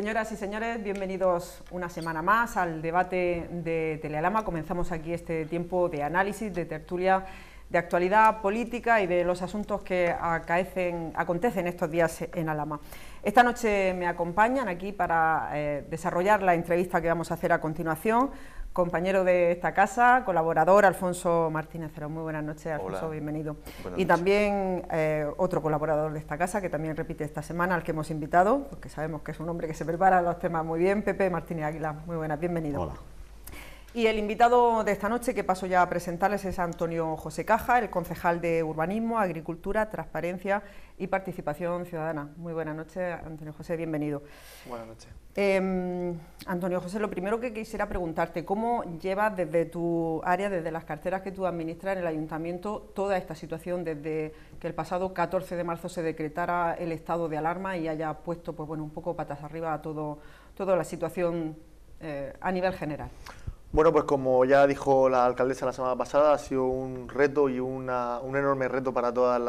Señoras y señores, bienvenidos una semana más al debate de Telealama. Comenzamos aquí este tiempo de análisis, de tertulia, de actualidad política y de los asuntos que acontecen estos días en Alhama. Esta noche me acompañan aquí para desarrollar la entrevista que vamos a hacer a continuación. Compañero de esta casa, colaborador Alfonso Martínez Cero. Muy buenas noches, Alfonso, hola. Bienvenido. Buenas y noches. También otro colaborador de esta casa, que también repite esta semana, al que hemos invitado, porque sabemos que es un hombre que se prepara los temas muy bien, Pepe Martínez Aguilar. Muy buenas, bienvenido. Hola. Y el invitado de esta noche, que paso ya a presentarles, es Antonio José Caja, el concejal de Urbanismo, Agricultura, Transparencia y Participación Ciudadana. Muy buenas noches, Antonio José, bienvenido. Buenas noches. Antonio José, lo primero que quisiera preguntarte, ¿cómo llevas desde tu área, desde las carteras que tú administras en el Ayuntamiento, toda esta situación desde que el pasado 14 de marzo se decretara el estado de alarma y haya puesto pues, bueno, un poco patas arriba a toda la situación a nivel general? Bueno, pues como ya dijo la alcaldesa la semana pasada, ha sido un reto y un enorme reto para todas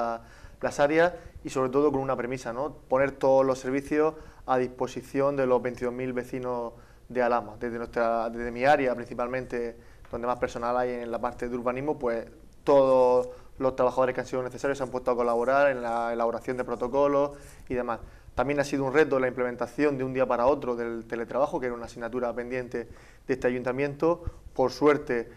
las áreas y sobre todo con una premisa, ¿no? Poner todos los servicios a disposición de los 22.000 vecinos de Alhama. Desde mi área, principalmente, donde más personal hay en la parte de urbanismo, pues todos los trabajadores que han sido necesarios se han puesto a colaborar en la elaboración de protocolos y demás. También ha sido un reto la implementación de un día para otro del teletrabajo, que era una asignatura pendiente de este ayuntamiento. Por suerte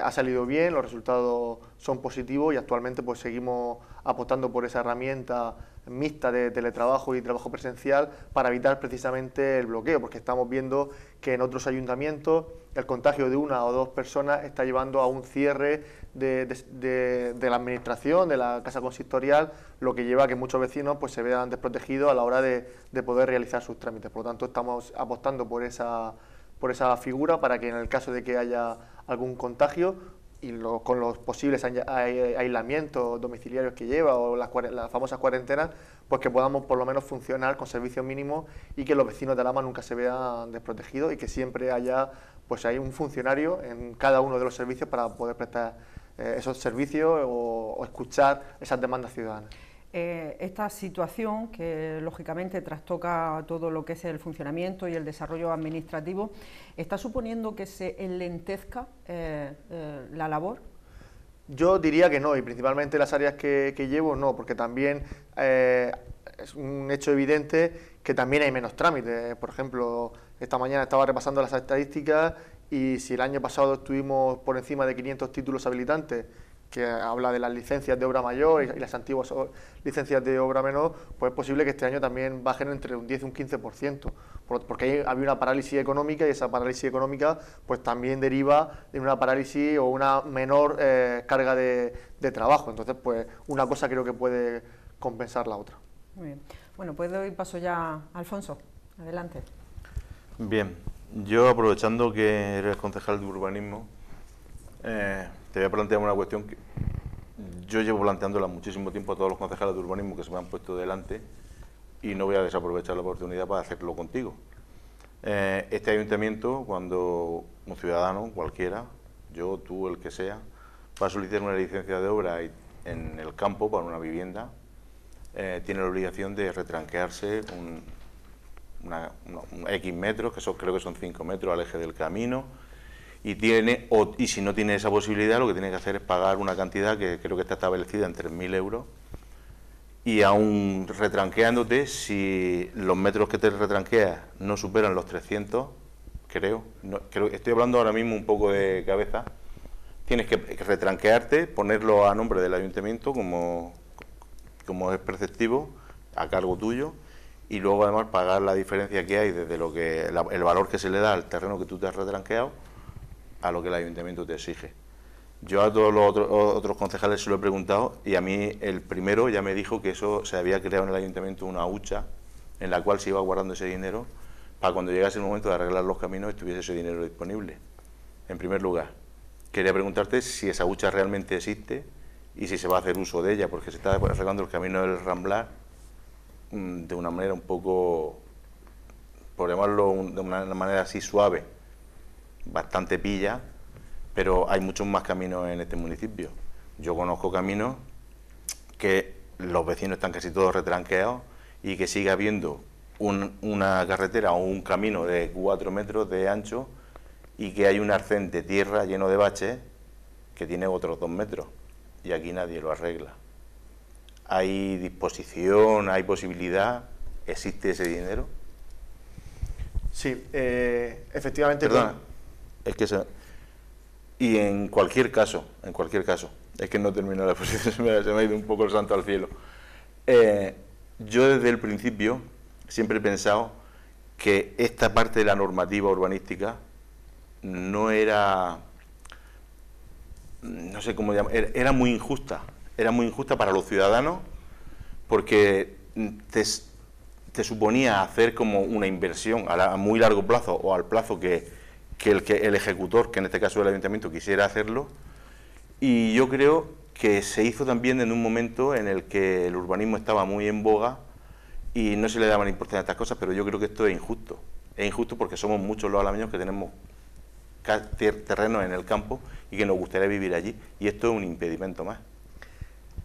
ha salido bien, los resultados son positivos y actualmente pues seguimos apostando por esa herramienta mixta de teletrabajo y trabajo presencial para evitar precisamente el bloqueo, porque estamos viendo que en otros ayuntamientos el contagio de una o dos personas está llevando a un cierre de la administración, de la casa consistorial, lo que lleva a que muchos vecinos pues se vean desprotegidos a la hora de poder realizar sus trámites. Por lo tanto, estamos apostando por esa figura para que en el caso de que haya algún contagio y con los posibles aislamientos domiciliarios que lleva o las famosas cuarentenas, pues que podamos por lo menos funcionar con servicios mínimos y que los vecinos de Alhama nunca se vean desprotegidos y que siempre haya pues hay un funcionario en cada uno de los servicios para poder prestar esos servicios o escuchar esas demandas ciudadanas. Esta situación, que lógicamente trastoca todo lo que es el funcionamiento y el desarrollo administrativo, ¿está suponiendo que se enlentezca la labor? Yo diría que no, y principalmente las áreas que llevo no, porque también es un hecho evidente que también hay menos trámites. Por ejemplo, esta mañana estaba repasando las estadísticas y si el año pasado estuvimos por encima de 500 títulos habilitantes, que habla de las licencias de obra mayor y las antiguas licencias de obra menor, pues es posible que este año también bajen entre un 10 y un 15%, porque había una parálisis económica y esa parálisis económica pues también deriva de una parálisis o una menor carga de trabajo. Entonces, pues una cosa creo que puede compensar la otra. Muy bien. Bueno, pues doy paso ya a Alfonso. Adelante. Bien, yo aprovechando que eres concejal de urbanismo, te voy a plantear una cuestión que yo llevo planteándola muchísimo tiempo a todos los concejales de urbanismo que se me han puesto delante y no voy a desaprovechar la oportunidad para hacerlo contigo. Este ayuntamiento, cuando un ciudadano cualquiera, yo, tú, el que sea, va a solicitar una licencia de obra en el campo para una vivienda, tiene la obligación de retranquearse un X metros, creo que son 5 metros al eje del camino, y si no tiene esa posibilidad, lo que tiene que hacer es pagar una cantidad que creo que está establecida en 3.000 euros, y aún retranqueándote, si los metros que te retranqueas no superan los 300, estoy hablando ahora mismo un poco de cabeza, tienes que retranquearte, ponerlo a nombre del ayuntamiento como es perceptivo, a cargo tuyo, y luego además pagar la diferencia que hay desde el valor que se le da al terreno que tú te has retranqueado a lo que el ayuntamiento te exige. Yo a todos los otros concejales se lo he preguntado y a mí el primero ya me dijo que eso se había creado en el ayuntamiento una hucha en la cual se iba guardando ese dinero para cuando llegase el momento de arreglar los caminos estuviese ese dinero disponible. En primer lugar, quería preguntarte si esa hucha realmente existe y si se va a hacer uso de ella, porque se está arreglando el camino del Ramblar de una manera un poco, por llamarlo de una manera así suave, bastante pilla, pero hay muchos más caminos en este municipio. Yo conozco caminos que los vecinos están casi todos retranqueados y que sigue habiendo una carretera o un camino de 4 metros de ancho y que hay un arcén de tierra lleno de baches que tiene otros 2 metros y aquí nadie lo arregla. ¿Hay disposición, hay posibilidad, existe ese dinero? Sí, efectivamente. Perdona, es que y en cualquier caso, es que no termino la exposición, se me ha ido un poco el santo al cielo. Yo desde el principio siempre he pensado que esta parte de la normativa urbanística no era, no sé cómo llamar, era muy injusta para los ciudadanos porque te suponía hacer como una inversión a muy largo plazo o al plazo que el ejecutor, que en este caso el ayuntamiento, quisiera hacerlo, y yo creo que se hizo también en un momento en el que el urbanismo estaba muy en boga y no se le daban importancia a estas cosas, pero yo creo que esto es injusto porque somos muchos los alameños que tenemos terrenos en el campo y que nos gustaría vivir allí, y esto es un impedimento más.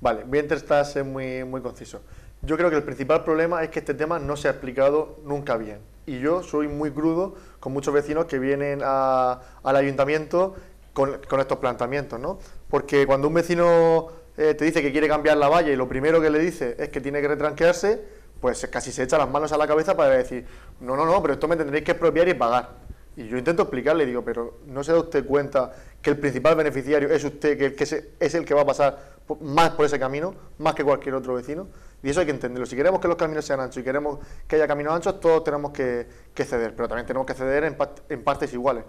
Vale, voy a intentar ser muy conciso. Yo creo que el principal problema es que este tema no se ha explicado nunca bien. Y yo soy muy crudo con muchos vecinos que vienen al ayuntamiento con estos planteamientos, ¿no? Porque cuando un vecino te dice que quiere cambiar la valla y lo primero que le dice es que tiene que retranquearse, pues casi se echa las manos a la cabeza para decir, no, pero esto me tendréis que expropiar y pagar. Y yo intento explicarle, digo, pero ¿no se da usted cuenta que el principal beneficiario es usted, que es el que va a pasar más por ese camino, más que cualquier otro vecino? Y eso hay que entenderlo. Si queremos que los caminos sean anchos y queremos que haya caminos anchos, todos tenemos que ceder, pero también tenemos que ceder en partes iguales.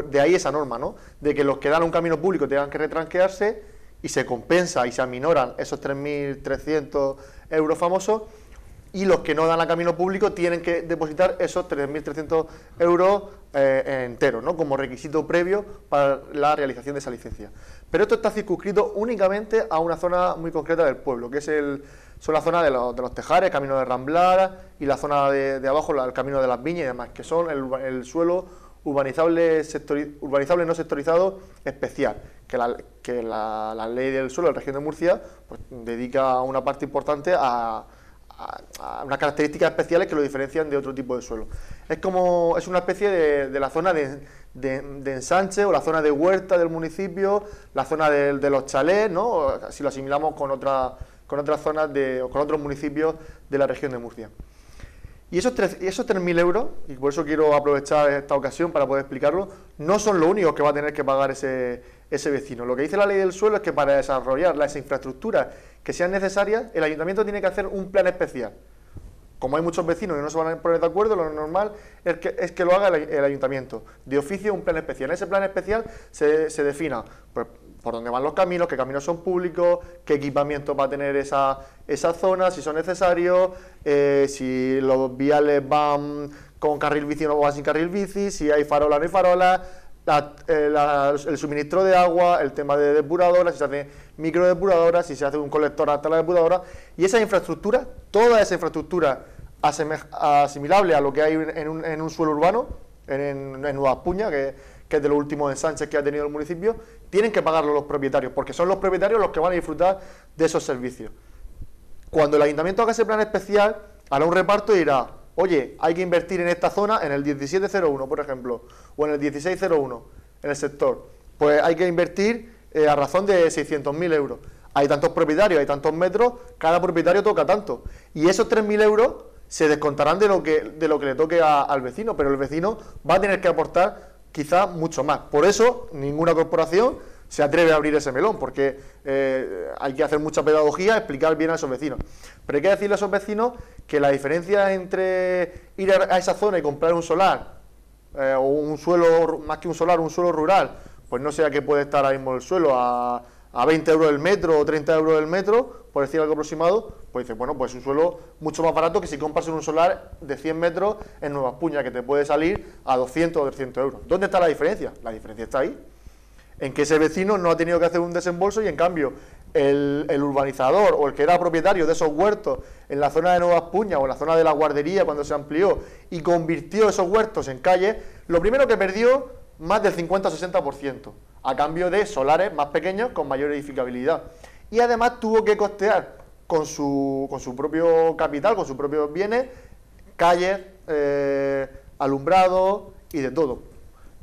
De ahí esa norma, ¿no? De que los que dan un camino público tengan que retranquearse y se compensa y se aminoran esos 3.300 euros famosos, y los que no dan a camino público tienen que depositar esos 3.300 euros enteros, ¿no? Como requisito previo para la realización de esa licencia. Pero esto está circunscrito únicamente a una zona muy concreta del pueblo, que son la zona de los Tejares, el camino de Ramblar, y la zona de abajo, el camino de las Viñas y demás, que son el suelo urbanizable no sectorizado especial, que la ley del suelo de la región de Murcia pues, dedica una parte importante a unas características especiales que lo diferencian de otro tipo de suelo. Es una especie de la zona de ensanche o la zona de huerta del municipio, la zona de los chalés, ¿no? Si lo asimilamos con otras zonas o con otros municipios de la región de Murcia. Y esos 3.000 euros, y por eso quiero aprovechar esta ocasión para poder explicarlo, no son lo único que va a tener que pagar ese vecino. Lo que dice la ley del suelo es que para desarrollar las infraestructuras que sean necesarias, el ayuntamiento tiene que hacer un plan especial. Como hay muchos vecinos que no se van a poner de acuerdo, lo normal es que lo haga el ayuntamiento. De oficio, un plan especial. En ese plan especial se defina pues, por dónde van los caminos, qué caminos son públicos, qué equipamiento va a tener esa zona, si son necesarios, si los viales van con carril bici o no van sin carril bici, si hay farola o no hay farola, el suministro de agua, el tema de depuradoras, si se hace microdepuradoras, si se hace un colector hasta la depuradora, y esa infraestructura, toda esa infraestructura asimilable a lo que hay en un suelo urbano, en Nueva Espuña, que es de los últimos ensanches que ha tenido el municipio, tienen que pagarlo los propietarios, porque son los propietarios los que van a disfrutar de esos servicios. Cuando el ayuntamiento haga ese plan especial, hará un reparto y dirá, oye, hay que invertir en esta zona, en el 1701, por ejemplo, o en el 1601, en el sector. Pues hay que invertir a razón de 600.000 euros. Hay tantos propietarios, hay tantos metros, cada propietario toca tanto. Y esos 3.000 euros se descontarán de lo que le toque al vecino, pero el vecino va a tener que aportar quizá mucho más. Por eso, ninguna corporación se atreve a abrir ese melón, porque hay que hacer mucha pedagogía, explicar bien a esos vecinos. Pero hay que decirle a esos vecinos que la diferencia entre ir a esa zona y comprar un solar, o un suelo, más que un solar, un suelo rural, pues no sea que puede estar ahora mismo el suelo a 20 euros el metro o 30 euros el metro, por decir algo aproximado, pues dice, bueno, pues es un suelo mucho más barato que si compras un solar de 100 metros en Nueva Espuña, que te puede salir a 200 o 300 euros. ¿Dónde está la diferencia? La diferencia está ahí, en que ese vecino no ha tenido que hacer un desembolso y en cambio el urbanizador o el que era propietario de esos huertos en la zona de Nueva Espuña o en la zona de la guardería cuando se amplió y convirtió esos huertos en calles, lo primero que perdió más del 50 o 60%, a cambio de solares más pequeños con mayor edificabilidad. Y además tuvo que costear con su propio capital, con sus propios bienes, calles, alumbrado y de todo.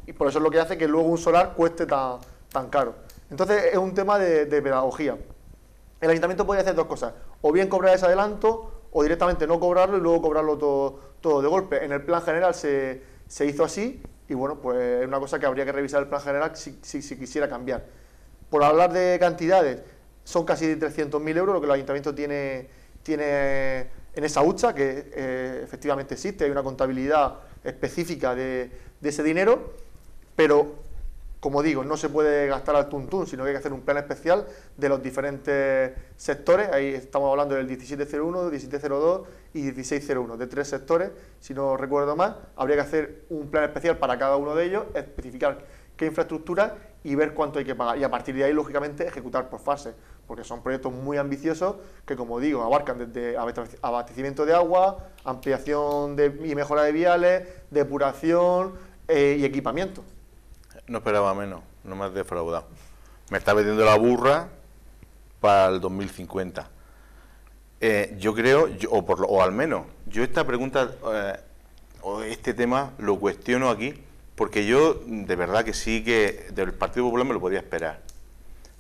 Y por eso es lo que hace que luego un solar cueste tan caro. Entonces es un tema de pedagogía. El ayuntamiento puede hacer dos cosas, o bien cobrar ese adelanto, o directamente no cobrarlo y luego cobrarlo todo de golpe. En el plan general se hizo así, y bueno, pues es una cosa que habría que revisar el plan general si quisiera cambiar. Por hablar de cantidades, son casi 300.000 euros lo que el ayuntamiento tiene en esa hucha, que efectivamente existe, hay una contabilidad específica de ese dinero, pero como digo, no se puede gastar al tuntún, sino que hay que hacer un plan especial de los diferentes sectores. Ahí estamos hablando del 1701, 1702 y 1601, de 3 sectores, si no recuerdo mal. Habría que hacer un plan especial para cada uno de ellos, especificar qué infraestructura y ver cuánto hay que pagar. Y a partir de ahí, lógicamente, ejecutar por fases, porque son proyectos muy ambiciosos que, como digo, abarcan desde abastecimiento de agua, ampliación y mejora de viales, depuración y equipamiento. No esperaba menos, no me has defraudado. Me está vendiendo la burra para el 2050. Yo creo, o al menos, yo esta pregunta o este tema lo cuestiono aquí, porque yo de verdad que sí que del Partido Popular me lo podía esperar.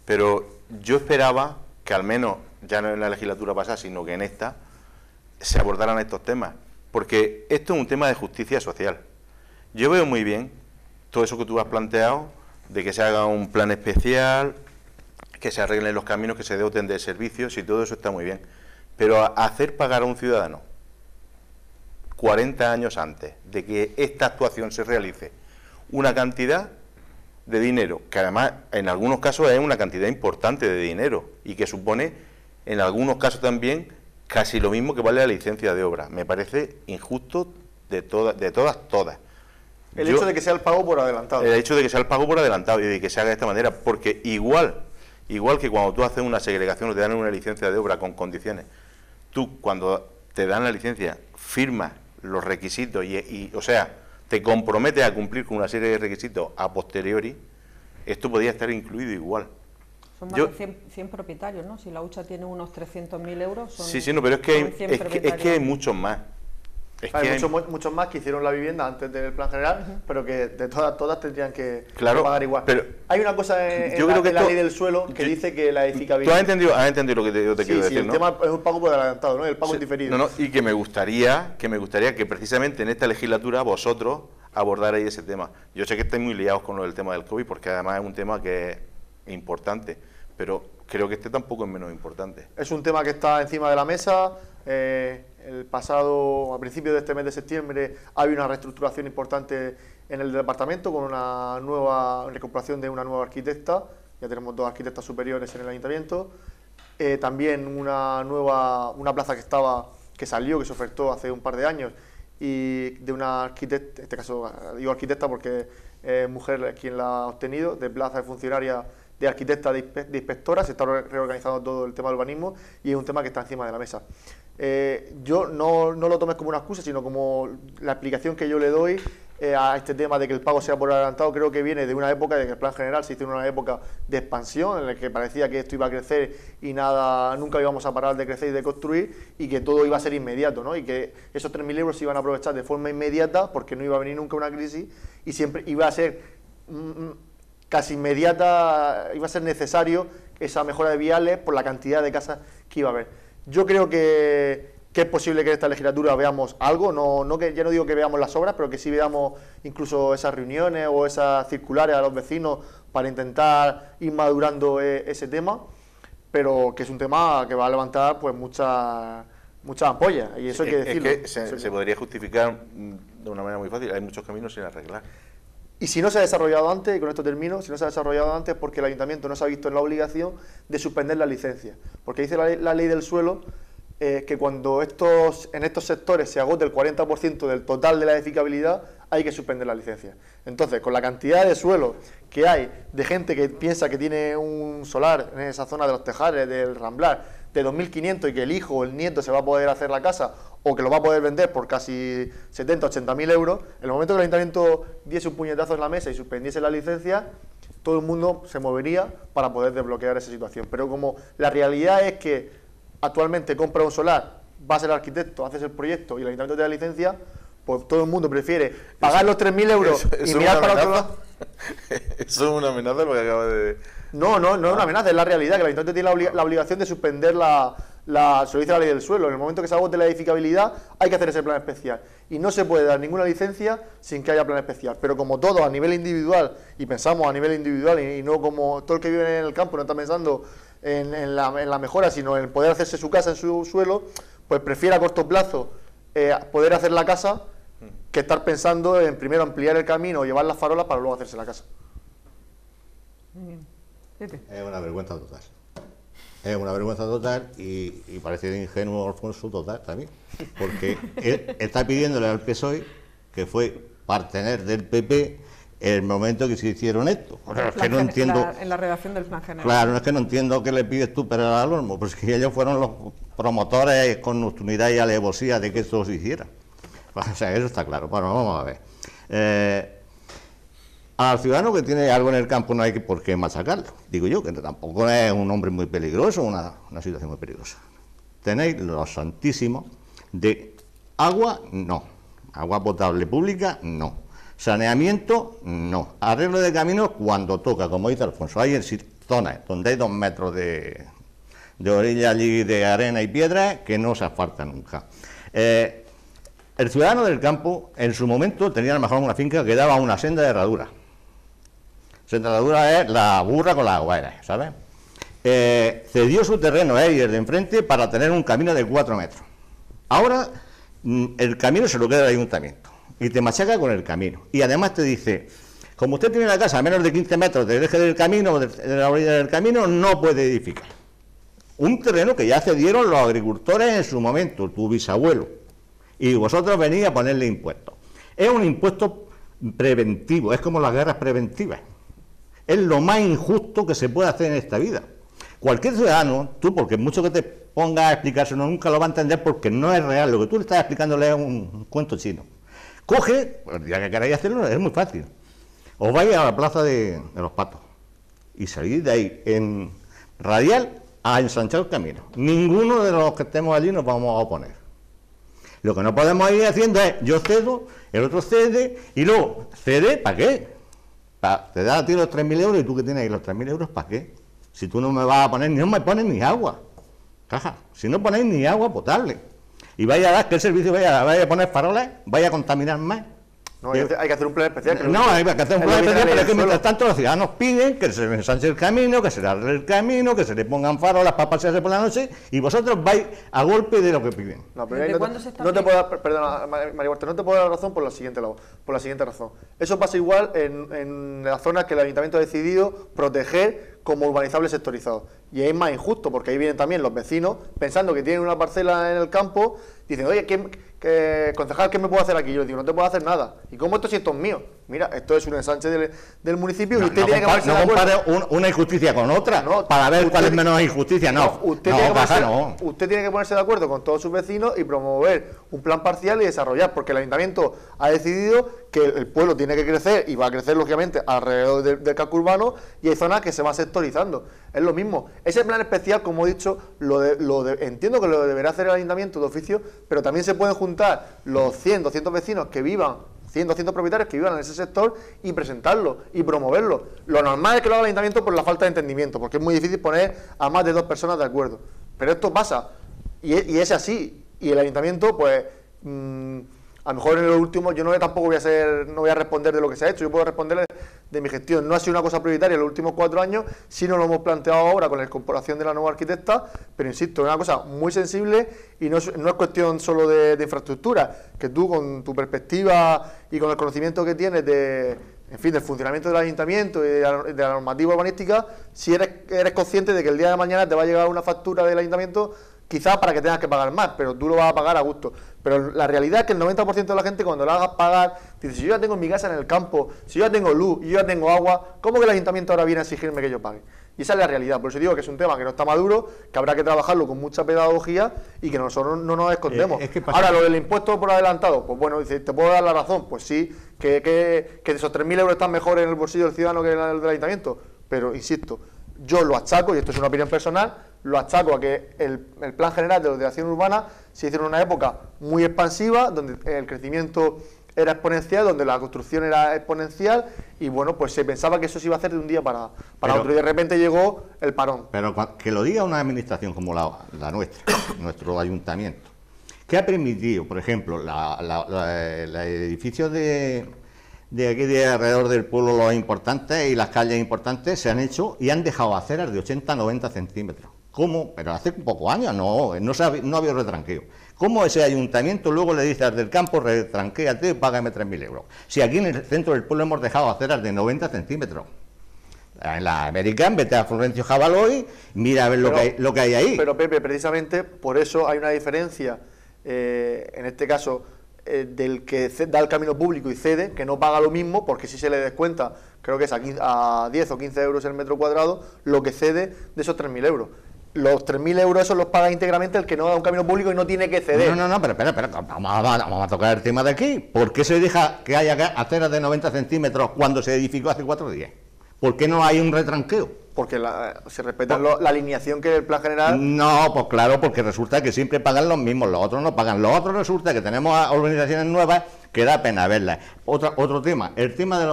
Pero yo esperaba que al menos, ya no en la legislatura pasada, sino que en esta, se abordaran estos temas. Porque esto es un tema de justicia social. Yo veo muy bien todo eso que tú has planteado, de que se haga un plan especial, que se arreglen los caminos, que se doten de servicios, y todo eso está muy bien. Pero hacer pagar a un ciudadano 40 años antes de que esta actuación se realice una cantidad de dinero, que además en algunos casos es una cantidad importante de dinero, y que supone en algunos casos también casi lo mismo que vale la licencia de obra, me parece injusto de todas. El hecho de que sea el pago por adelantado. El hecho de que sea el pago por adelantado y de que se haga de esta manera, porque igual que cuando tú haces una segregación o te dan una licencia de obra con condiciones, tú cuando te dan la licencia firmas los requisitos o sea, te comprometes a cumplir con una serie de requisitos a posteriori, esto podría estar incluido igual. Son más de 100 propietarios, ¿no? Si la hucha tiene unos 300.000 euros, son... Sí, no, pero es que hay muchos más. Hay muchos más que hicieron la vivienda antes del plan general, pero que de todas tendrían que pagar igual. Pero hay una cosa en la ley del suelo que dice que la edificabilidad... Tú has entendido lo que yo te quiero decir, el tema es un pago por adelantado, ¿no? El pago en diferido. Y que me gustaría que precisamente en esta legislatura vosotros abordarais ese tema. Yo sé que estáis muy liados con lo del tema del COVID, porque además es un tema que es importante, pero creo que este tampoco es menos importante. Es un tema que está encima de la mesa. A principios de este mes de septiembre, hay una reestructuración importante en el departamento con una nueva recuperación de una nueva arquitecta. Ya tenemos 2 arquitectas superiores en el ayuntamiento. También una plaza que salió, que se ofertó hace un par de años, y de una arquitecta, en este caso digo arquitecta porque es mujer quien la ha obtenido, de plaza de funcionaria, de arquitecta, de inspectora. Se está reorganizando todo el tema del urbanismo y es un tema que está encima de la mesa. Yo no lo tomes como una excusa, sino como la explicación que yo le doy a este tema de que el pago sea por adelantado. Creo que viene de una época de que el plan general se hizo en una época de expansión, en la que parecía que esto iba a crecer y nunca íbamos a parar de crecer y de construir, y que todo iba a ser inmediato, ¿no? Y que esos 3.000 euros se iban a aprovechar de forma inmediata porque no iba a venir nunca una crisis y siempre iba a ser casi inmediata, iba a ser necesario esa mejora de viales por la cantidad de casas que iba a haber. Yo creo que es posible que en esta legislatura veamos algo, ya no digo que veamos las obras, pero que sí veamos incluso esas reuniones o esas circulares a los vecinos para intentar ir madurando ese tema, pero que es un tema que va a levantar pues muchas ampollas, y eso hay que decirlo. Es que se podría justificar de una manera muy fácil, hay muchos caminos sin arreglar. Y si no se ha desarrollado antes, y con esto termino, si no se ha desarrollado antes porque el ayuntamiento no se ha visto en la obligación de suspender la licencia. Porque dice la ley del suelo que cuando en estos sectores se agote el 40% del total de la edificabilidad, hay que suspender la licencia. Entonces, con la cantidad de suelo que hay de gente que piensa que tiene un solar en esa zona de los Tejares, del Ramblar, de 2.500, y que el hijo o el nieto se va a poder hacer la casa o que lo va a poder vender por casi 70 o 80.000 euros, en el momento que el ayuntamiento diese un puñetazo en la mesa y suspendiese la licencia, todo el mundo se movería para poder desbloquear esa situación. Pero como la realidad es que actualmente compra un solar vas el arquitecto, haces el proyecto y el ayuntamiento te da licencia, pues todo el mundo prefiere pagar los 3.000 euros y mirar para otro lado. Eso es una amenaza lo que acaba de... No es una amenaza, es la realidad, que el ayuntamiento tiene la obligación de suspender se lo dice la ley del suelo. En el momento que se agote la edificabilidad hay que hacer ese plan especial. Y no se puede dar ninguna licencia sin que haya plan especial. Pero como todo a nivel individual, y pensamos a nivel individual y no como todo el que vive en el campo no está pensando en la mejora, sino en poder hacerse su casa en su suelo, pues prefiere a corto plazo poder hacer la casa que estar pensando en primero ampliar el camino o llevar las farolas para luego hacerse la casa. Es una vergüenza total. Es una vergüenza total y parece ingenuo Alfonso total también, porque él está pidiéndole al PSOE, que fue partener del PP, el momento que se hicieron esto. O sea, es que no entiendo... En la redacción del plan general. Claro, es que no entiendo qué le pides tú para el Olmo, pues que ellos fueron los promotores con nocturnidad y alevosía de que esto se hiciera. O sea, eso está claro. Bueno, vamos a ver. Al ciudadano que tiene algo en el campo no hay por qué machacarlo. Digo yo, que tampoco es un hombre muy peligroso, una situación muy peligrosa. Tenéis lo santísimo de agua, no. Agua potable pública, no. Saneamiento, no. Arreglo de caminos cuando toca, como dice Alfonso. Hay en zonas donde hay 2 metros de orilla allí de arena y piedra que no se asfalta nunca. El ciudadano del campo, en su momento, tenía a lo mejor una finca que daba una senda de herradura. Senda de herradura es la burra con las aguaeras, ¿sabes? Cedió su terreno a ellos de enfrente para tener un camino de 4 metros. Ahora, el camino se lo queda el ayuntamiento y te machaca con el camino. Y además te dice, como usted tiene la casa a menos de 15 metros del eje del camino, de la orilla del camino, no puede edificar. Un terreno que ya cedieron los agricultores en su momento, tu bisabuelo. Y vosotros venís a ponerle impuestos. Es un impuesto preventivo, es como las guerras preventivas. Es lo más injusto que se puede hacer en esta vida. Cualquier ciudadano, tú, porque mucho que te pongas a explicárselo, nunca lo va a entender porque no es real. Lo que tú le estás explicándole es un cuento chino. Coge, el día que queráis hacerlo, es muy fácil. Os vais a la plaza de los Patos y salís de ahí en radial a ensanchar el camino. Ninguno de los que estemos allí nos vamos a oponer. Lo que no podemos ir haciendo es, yo cedo, el otro cede, y luego, ¿cede para qué? Te da a ti los 3.000 euros y tú que tienes ahí los 3.000 euros, ¿para qué? Si tú no me vas a poner, no me pones ni agua, caja, si no ponéis ni agua potable, y vaya a dar que el servicio vaya a poner farolas, vaya a contaminar más. No, hay que hacer un plan especial. No, hay que hacer un plan especial, pero es que mientras tanto los ciudadanos piden que se les ensanche el camino, que se les arregle el camino, que se le pongan farolas para pasearse por la noche, y vosotros vais a golpe de lo que piden. No, pero no te puedo dar, perdona, María Huerta, no te puedo dar razón por la siguiente razón. Eso pasa igual en las zonas que el ayuntamiento ha decidido proteger como urbanizables sectorizados. Y es más injusto, porque ahí vienen también los vecinos pensando que tienen una parcela en el campo, dicen, oye, concejal, ¿qué me puedo hacer aquí? Yo les digo, no te puedo hacer nada. ¿Y cómo esto si esto es mío? Mira, esto es un ensanche del municipio y usted tiene que ponerse de acuerdo. No compare una injusticia con otra para ver cuál es menos injusticia. Usted tiene que ponerse de acuerdo con todos sus vecinos y promover un plan parcial y desarrollar, porque el ayuntamiento ha decidido que el pueblo tiene que crecer y va a crecer lógicamente alrededor del casco urbano, y hay zonas que se van sectorizando. Es lo mismo. Ese plan especial, como he dicho, entiendo que lo deberá hacer el ayuntamiento de oficio, pero también se pueden juntar los 100, 200 vecinos que vivan, 100, 200 propietarios que vivan en ese sector y presentarlo y promoverlo. Lo normal es que lo haga el ayuntamiento por la falta de entendimiento, porque es muy difícil poner a más de 2 personas de acuerdo. Pero esto pasa y es así. Y el ayuntamiento, pues, a lo mejor en lo último, yo no voy a responder de lo que se ha hecho, yo puedo responder de mi gestión. No ha sido una cosa prioritaria en los últimos 4 años, sí nos lo hemos planteado ahora con la incorporación de la nueva arquitecta, pero insisto, es una cosa muy sensible y no es cuestión solo de infraestructura, que tú con tu perspectiva y con el conocimiento que tienes del funcionamiento del ayuntamiento y de la normativa urbanística, si eres consciente de que el día de mañana te va a llegar una factura del ayuntamiento, quizás para que tengas que pagar más, pero tú lo vas a pagar a gusto. Pero la realidad es que el 90% de la gente, cuando lo hagas pagar, dice, si yo ya tengo mi casa en el campo, si yo ya tengo luz y yo ya tengo agua, ¿cómo que el ayuntamiento ahora viene a exigirme que yo pague? Y esa es la realidad. Por eso digo que es un tema que no está maduro, que habrá que trabajarlo con mucha pedagogía y que nosotros no nos escondemos. Ahora, lo del impuesto por adelantado, pues bueno, dice, ¿te puedo dar la razón? Pues sí, que esos 3.000 euros están mejor en el bolsillo del ciudadano que en el del ayuntamiento. Pero, insisto, yo lo achaco, y esto es una opinión personal, lo achaco a que el plan general de ordenación urbana se hizo en una época muy expansiva, donde el crecimiento era exponencial, donde la construcción era exponencial, y bueno, pues se pensaba que eso se iba a hacer de un día para otro, y de repente llegó el parón. Pero que lo diga una administración como la nuestra, nuestro ayuntamiento, que ha permitido, por ejemplo, el edificio de aquí de alrededor del pueblo, los importantes y las calles importantes, se han hecho y han dejado aceras de 80-90 centímetros. ¿Cómo? Pero hace pocos años no había retranqueo. ¿Cómo ese ayuntamiento luego le dice al del campo, retranquéate, págame 3.000 euros? Si aquí en el centro del pueblo hemos dejado aceras de 90 centímetros. En la American, vete a Florencio Jabaloy, mira a ver lo que hay ahí. Pero Pepe, precisamente por eso hay una diferencia, en este caso, del que da el camino público y cede, que no paga lo mismo, porque si se le descuenta, creo que es a 10 o 15 euros el metro cuadrado, lo que cede de esos 3.000 euros. Los 3.000 euros esos los paga íntegramente el que no da un camino público y no tiene que ceder. No, pero espera, vamos a tocar el tema de aquí. ¿Por qué se deja que haya aceras de 90 centímetros cuando se edificó hace 4 días? ¿Por qué no hay un retranqueo? Porque se respeta la alineación que el plan general... No, pues claro, porque resulta que siempre pagan los mismos, los otros no pagan. Los otros resulta que tenemos organizaciones nuevas que da pena verlas. Otro tema, el tema de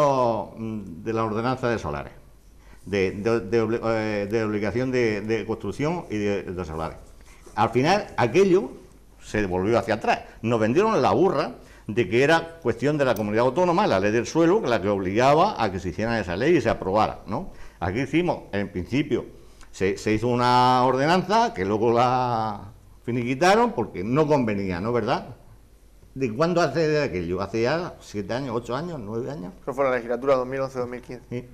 la ordenanza de solares, de obligación de construcción y de solares. Al final, aquello se volvió hacia atrás. Nos vendieron la burra de que era cuestión de la comunidad autónoma, la ley del suelo, la que obligaba a que se hiciera esa ley y se aprobara, ¿no? Aquí hicimos, en principio, se hizo una ordenanza que luego la finiquitaron porque no convenía, ¿no? ¿Verdad? ¿De cuándo hace de aquello? ¿Hace ya 7 años, 8 años, 9 años? Eso fue la legislatura 2011-2015. Sí.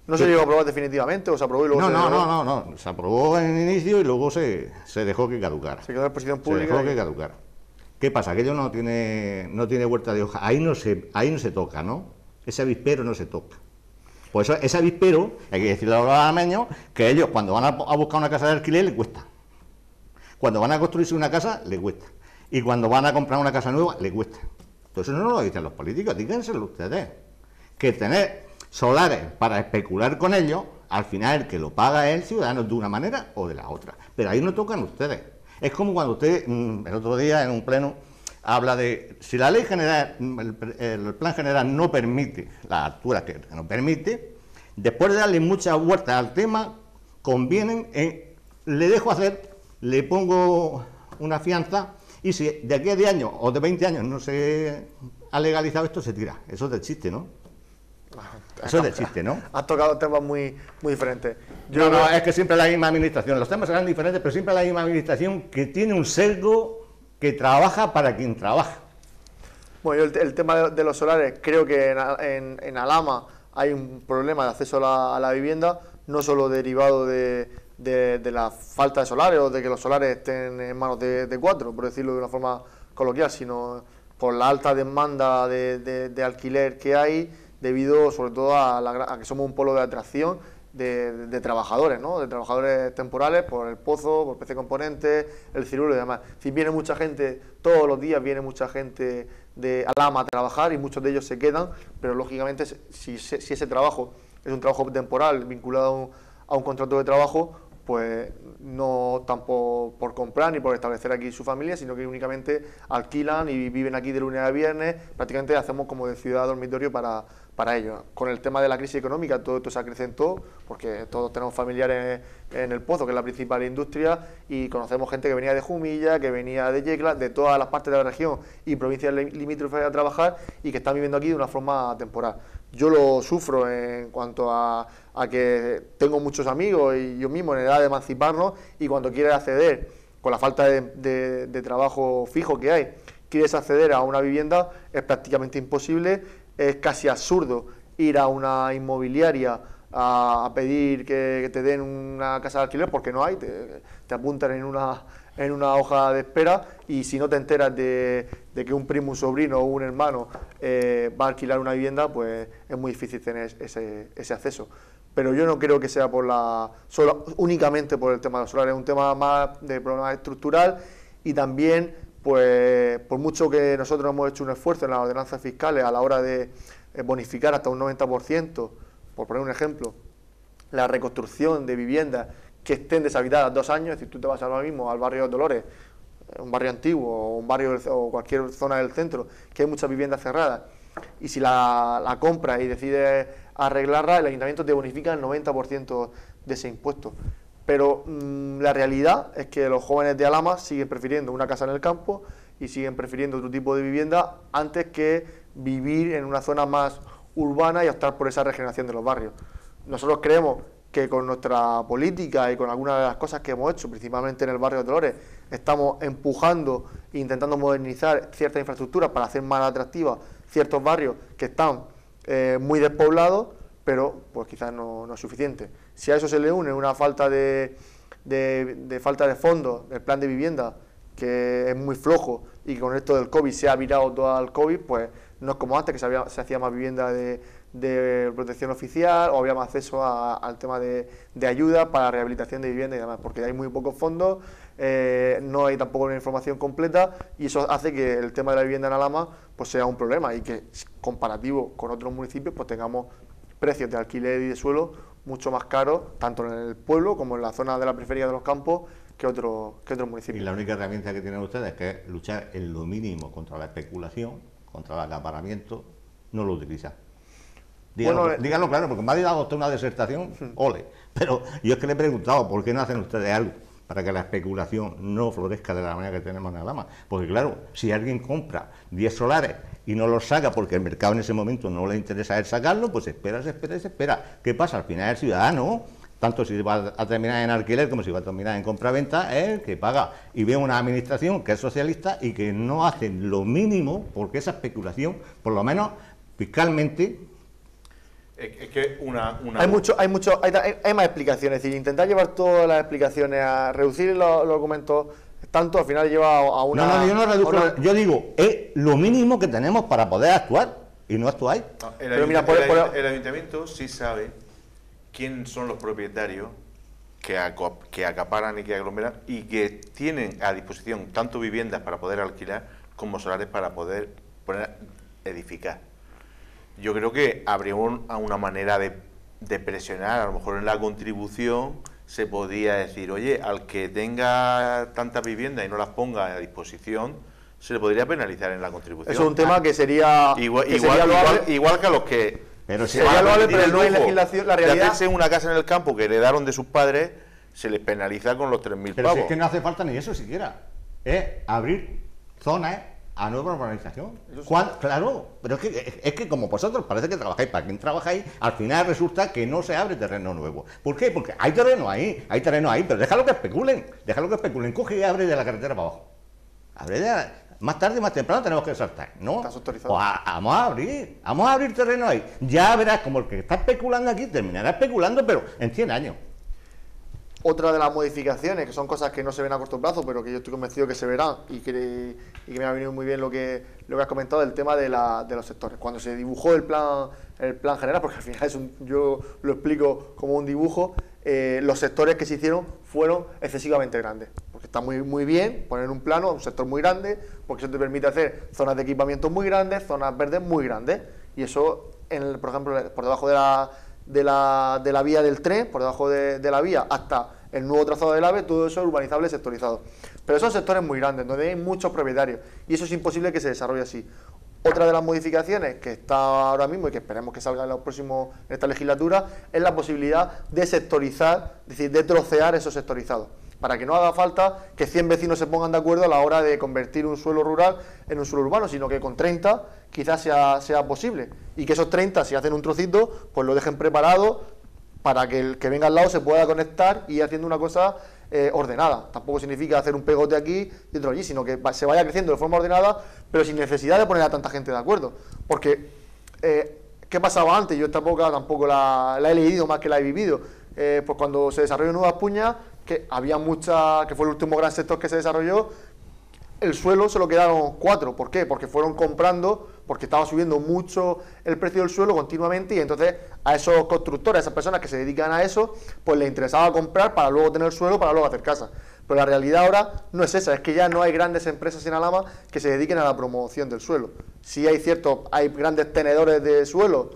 ¿No se llegó a aprobar definitivamente o se aprobó y luego No. Se aprobó en el inicio y luego se dejó que caducara. Se quedó en posición pública. Se dejó que caducara. ¿Qué pasa? Aquello no tiene vuelta de hoja. Ahí no se toca, ¿no? Ese avispero no se toca. Pues ese avispero, hay que decirle a los alameños que ellos cuando van a buscar una casa de alquiler les cuesta. Cuando van a construirse una casa, les cuesta. Y cuando van a comprar una casa nueva, les cuesta. Entonces no lo dicen los políticos, díganselo ustedes. Que tener solares para especular con ellos, al final el que lo paga es el ciudadano de una manera o de la otra. Pero ahí no tocan ustedes. Es como cuando usted, el otro día en un pleno, habla de si la ley general, el plan general no permite las alturas que no permite, después de darle muchas vueltas al tema, convienen en, le dejo hacer, le pongo una fianza y si de aquí a 10 años o de 20 años no se ha legalizado esto, se tira. Eso es del chiste, ¿no? Eso es del chiste, ¿no? Has tocado temas muy diferentes. Es que siempre la misma administración, los temas serán diferentes, pero siempre la misma administración que tiene un sesgo que trabaja para quien trabaja. Bueno, yo el tema de los solares, creo que en Alhama hay un problema de acceso a la vivienda, no solo derivado de la falta de solares o de que los solares estén en manos de 4, por decirlo de una forma coloquial, sino por la alta demanda de alquiler que hay, debido sobre todo a que somos un polo de atracción de trabajadores, ¿no? De trabajadores temporales por el Pozo, por PC Componentes, el Ciruelo y demás. Si viene mucha gente, todos los días viene mucha gente de Alhama a trabajar y muchos de ellos se quedan, pero lógicamente si ese trabajo es un trabajo temporal vinculado a un contrato de trabajo, pues no tampoco por comprar ni por establecer aquí su familia, sino que únicamente alquilan y viven aquí de lunes a viernes. Prácticamente hacemos como de ciudad dormitorio para ellos. Con el tema de la crisis económica todo esto se acrecentó, porque todos tenemos familiares en el Pozo, que es la principal industria, y conocemos gente que venía de Jumilla, que venía de Yecla, de todas las partes de la región y provincias limítrofes a trabajar, y que están viviendo aquí de una forma temporal. Yo lo sufro en cuanto a que tengo muchos amigos y yo mismo en edad de emanciparnos, y cuando quieres acceder, con la falta de trabajo fijo que hay, quieres acceder a una vivienda, es prácticamente imposible, es casi absurdo ir a una inmobiliaria a pedir que te den una casa de alquiler porque no hay, te apuntan en una hoja de espera, y si no te enteras de que un primo, un sobrino o un hermano va a alquilar una vivienda, pues es muy difícil tener ese acceso. Pero yo no creo que sea únicamente por el tema de los solares, es un tema más de problema estructural, y también pues por mucho que nosotros hemos hecho un esfuerzo en las ordenanzas fiscales a la hora de bonificar hasta un 90%, por poner un ejemplo, la reconstrucción de viviendas que estén deshabitadas 2 años. Es decir, tú te vas ahora mismo al barrio de Dolores, un barrio antiguo o un barrio o cualquier zona del centro que hay muchas viviendas cerradas, y si la compras y decides arreglarla, el ayuntamiento te bonifica el 90% de ese impuesto. Pero la realidad es que los jóvenes de Alhama siguen prefiriendo una casa en el campo y siguen prefiriendo otro tipo de vivienda antes que vivir en una zona más urbana y optar por esa regeneración de los barrios. Nosotros creemos que con nuestra política y con algunas de las cosas que hemos hecho, principalmente en el barrio de Dolores, estamos empujando e intentando modernizar ciertas infraestructuras para hacer más atractivas ciertos barrios que están muy despoblados, pero pues quizás no es suficiente. Si a eso se le une una falta de falta de fondos del plan de vivienda, que es muy flojo, y que con esto del COVID se ha virado todo al COVID, pues no es como antes, que se hacía más vivienda de protección oficial, o había más acceso al tema de ayuda para rehabilitación de vivienda y demás, porque hay muy pocos fondos, no hay tampoco una información completa, y eso hace que el tema de la vivienda en Alhama pues sea un problema, y que comparativo con otros municipios pues tengamos precios de alquiler y de suelo mucho más caros, tanto en el pueblo como en la zona de la periferia de los campos, que otros municipios. Y la única herramienta que tienen ustedes, que es luchar en lo mínimo contra la especulación, contra el acaparamiento, no lo utilizan. Díganlo claro, porque me ha dado usted una disertación, ole. Pero yo es que le he preguntado, ¿por qué no hacen ustedes algo para que la especulación no florezca de la manera que tenemos en Alhama? Porque claro, si alguien compra 10 solares y no los saca porque el mercado en ese momento no le interesa el sacarlo, pues se espera. ¿Qué pasa? Al final el ciudadano, tanto si va a terminar en alquiler como si va a terminar en compraventa, es el que paga. Y ve una administración que es socialista y que no hace lo mínimo porque esa especulación, por lo menos fiscalmente... Es que hay más explicaciones, es decir, intentar llevar todas las explicaciones a reducir los documentos tanto, al final lleva a una... No, yo no reduzco, yo digo, es lo mínimo que tenemos para poder actuar, y no actuáis. No, el ayuntamiento sí sabe quién son los propietarios que acaparan y que aglomeran, y que tienen a disposición tanto viviendas para poder alquilar como solares para poder edificar. Yo creo que habría una manera de presionar, a lo mejor en la contribución se podía decir, oye, al que tenga tantas viviendas y no las ponga a disposición, se le podría penalizar en la contribución. Eso es un tema que sería igual que a los que pero sería loable, pero no hay legislación, la realidad... de hacerse una casa en el campo que heredaron de sus padres, se les penaliza con los 3.000 pero pavos. Si es que no hace falta ni eso siquiera, es abrir zonas a nueva urbanización. Claro, pero es que como vosotros parece que trabajáis para quien trabajáis, al final resulta que no se abre terreno nuevo. ¿Por qué? Porque hay terreno ahí, pero déjalo que especulen, coge y abre de la carretera para abajo. Más tarde, más temprano tenemos que saltar, ¿no? Estás autorizado. Pues vamos a abrir terreno ahí. Ya verás como el que está especulando aquí terminará especulando, pero en 100 años. Otra de las modificaciones, que son cosas que no se ven a corto plazo, pero que yo estoy convencido que se verán, y que me ha venido muy bien lo que has comentado, el tema de los sectores. Cuando se dibujó el plan general, porque al final yo lo explico como un dibujo, los sectores que se hicieron fueron excesivamente grandes, porque está muy bien poner un plano, un sector muy grande, porque eso te permite hacer zonas de equipamiento muy grandes, zonas verdes muy grandes, y eso, por ejemplo, por debajo de la vía del tren, por debajo de la vía hasta el nuevo trazado del AVE, todo eso es urbanizable, sectorizado. Pero son sectores muy grandes, donde hay muchos propietarios, y eso es imposible que se desarrolle así. Otra de las modificaciones que está ahora mismo y que esperemos que salga en esta legislatura es la posibilidad de sectorizar, es decir, de trocear esos sectorizados, para que no haga falta que 100 vecinos se pongan de acuerdo a la hora de convertir un suelo rural en un suelo urbano, sino que con 30 quizás sea posible, y que esos 30, si hacen un trocito, pues lo dejen preparado para que el que venga al lado se pueda conectar y ir haciendo una cosa ordenada. Tampoco significa hacer un pegote aquí y otro allí, sino que se vaya creciendo de forma ordenada, pero sin necesidad de poner a tanta gente de acuerdo. Porque, ¿qué pasaba antes? Yo esta época tampoco la he leído más que la he vivido. Pues cuando se desarrolló Nueva Espuña, que había que fue el último gran sector que se desarrolló, el suelo se lo quedaron 4. ¿Por qué? Porque fueron comprando, porque estaba subiendo mucho el precio del suelo continuamente, y entonces a esos constructores, a esas personas que se dedican a eso, pues les interesaba comprar para luego tener suelo, para luego hacer casa. Pero la realidad ahora no es esa, es que ya no hay grandes empresas en Alhama que se dediquen a la promoción del suelo. Sí hay grandes tenedores de suelo,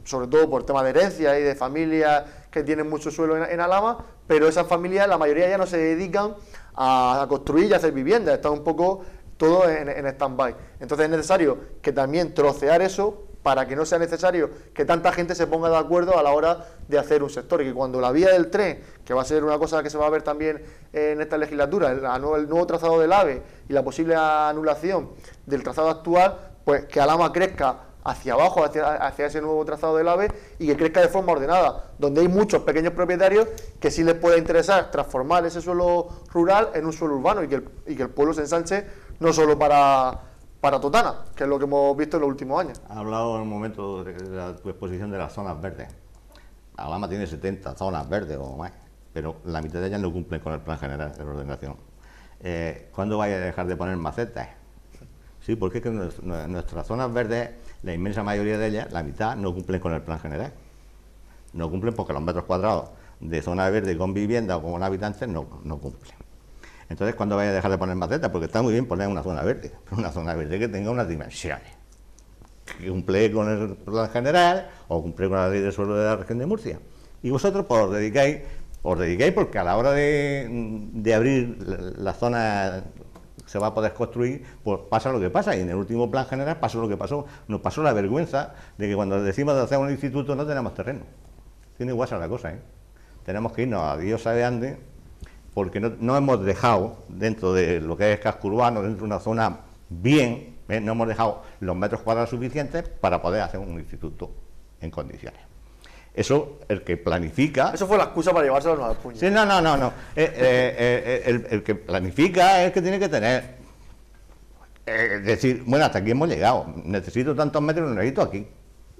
sobre todo por tema de herencia y de familias que tienen mucho suelo en Alhama, pero esas familias, la mayoría ya no se dedican a construir y a hacer viviendas, están un poco todo en stand-by. Entonces es necesario que también trocear eso para que no sea necesario que tanta gente se ponga de acuerdo a la hora de hacer un sector, y que cuando la vía del tren, que va a ser una cosa que se va a ver también en esta legislatura, el nuevo trazado del AVE y la posible anulación del trazado actual, pues que Alhama crezca hacia abajo, hacia ese nuevo trazado del AVE, y que crezca de forma ordenada, donde hay muchos pequeños propietarios que sí les puede interesar transformar ese suelo rural en un suelo urbano, y que el pueblo se ensanche no solo para Totana, que es lo que hemos visto en los últimos años. Ha hablado en un momento de tu exposición de las zonas verdes. Alhama tiene 70 zonas verdes o más, pero la mitad de ellas no cumplen con el plan general de ordenación. ¿Cuándo vaya a dejar de poner macetas? Sí, porque es que nuestras zonas verdes, la inmensa mayoría de ellas, la mitad, no cumplen con el plan general. No cumplen porque los metros cuadrados de zona verde con vivienda o con habitantes no cumplen. Entonces, ¿cuándo vaya a dejar de poner macetas? Porque está muy bien poner una zona verde, pero una zona verde que tenga unas dimensiones, que cumple con el plan general o cumple con la ley de suelo de la región de Murcia. Y vosotros pues, os dedicáis porque a la hora de abrir la zona se va a poder construir, pues pasa lo que pasa, y en el último plan general pasó lo que pasó. Nos pasó la vergüenza de que cuando decimos de hacer un instituto no tenemos terreno. Tiene guasa la cosa, ¿eh? Tenemos que irnos a Dios sabe dónde, porque no hemos dejado, dentro de lo que es casco urbano, dentro de una zona bien, no hemos dejado los metros cuadrados suficientes para poder hacer un instituto en condiciones. Eso, el que planifica... Eso fue la excusa para llevárselo a los puños. Sí, no. El que planifica es el que tiene que tener... decir, bueno, hasta aquí hemos llegado, necesito tantos metros, lo necesito aquí.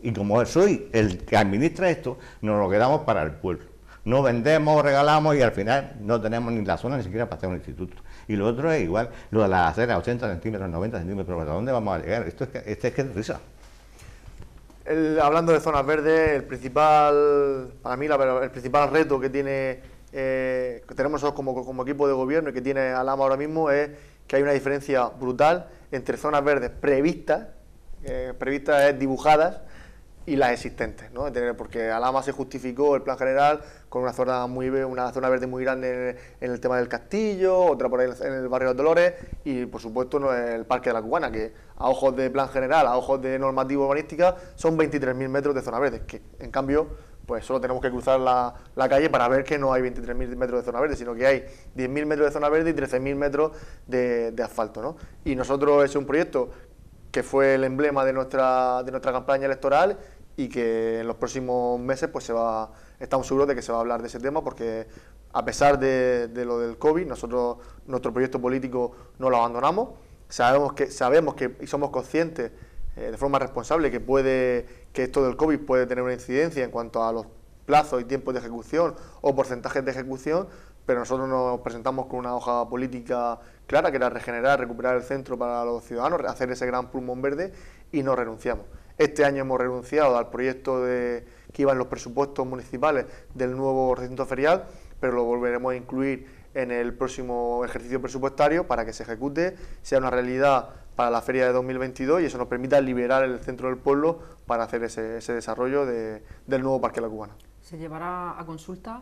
Y como soy el que administra esto, nos lo quedamos para el pueblo. No vendemos, regalamos y al final no tenemos ni la zona ni siquiera para hacer un instituto. Y lo otro es igual, lo de las aceras, 80 centímetros, 90 centímetros, ¿a dónde vamos a llegar? Esto es que es risa. Hablando de zonas verdes, el principal reto que tenemos nosotros como equipo de gobierno y que tiene Alhama ahora mismo es que hay una diferencia brutal entre zonas verdes previstas es dibujadas, y las existentes, ¿no? Porque Alhama se justificó el plan general con una zona verde muy grande en el tema del Castillo, otra por ahí en el barrio de los Dolores, y por supuesto el Parque de la Cubana, que a ojos de plan general, a ojos de normativa urbanística, son 23.000 metros de zona verde, que en cambio pues solo tenemos que cruzar la calle para ver que no hay 23.000 metros de zona verde, sino que hay 10.000 metros de zona verde y 13.000 metros de asfalto, ¿no? Y nosotros es un proyecto que fue el emblema de nuestra campaña electoral, y que en los próximos meses pues estamos seguros de que se va a hablar de ese tema, porque a pesar de lo del COVID, nosotros nuestro proyecto político no lo abandonamos. Sabemos que y somos conscientes de forma responsable que esto del COVID puede tener una incidencia en cuanto a los plazos y tiempos de ejecución o porcentajes de ejecución, pero nosotros nos presentamos con una hoja política clara, que era recuperar el centro para los ciudadanos, hacer ese gran pulmón verde, y no renunciamos. Este año hemos renunciado al proyecto que iba en los presupuestos municipales del nuevo recinto ferial, pero lo volveremos a incluir en el próximo ejercicio presupuestario para que se ejecute, sea una realidad para la feria de 2022, y eso nos permita liberar el centro del pueblo para hacer ese desarrollo del nuevo Parque de la Cubana. ¿Se llevará a consulta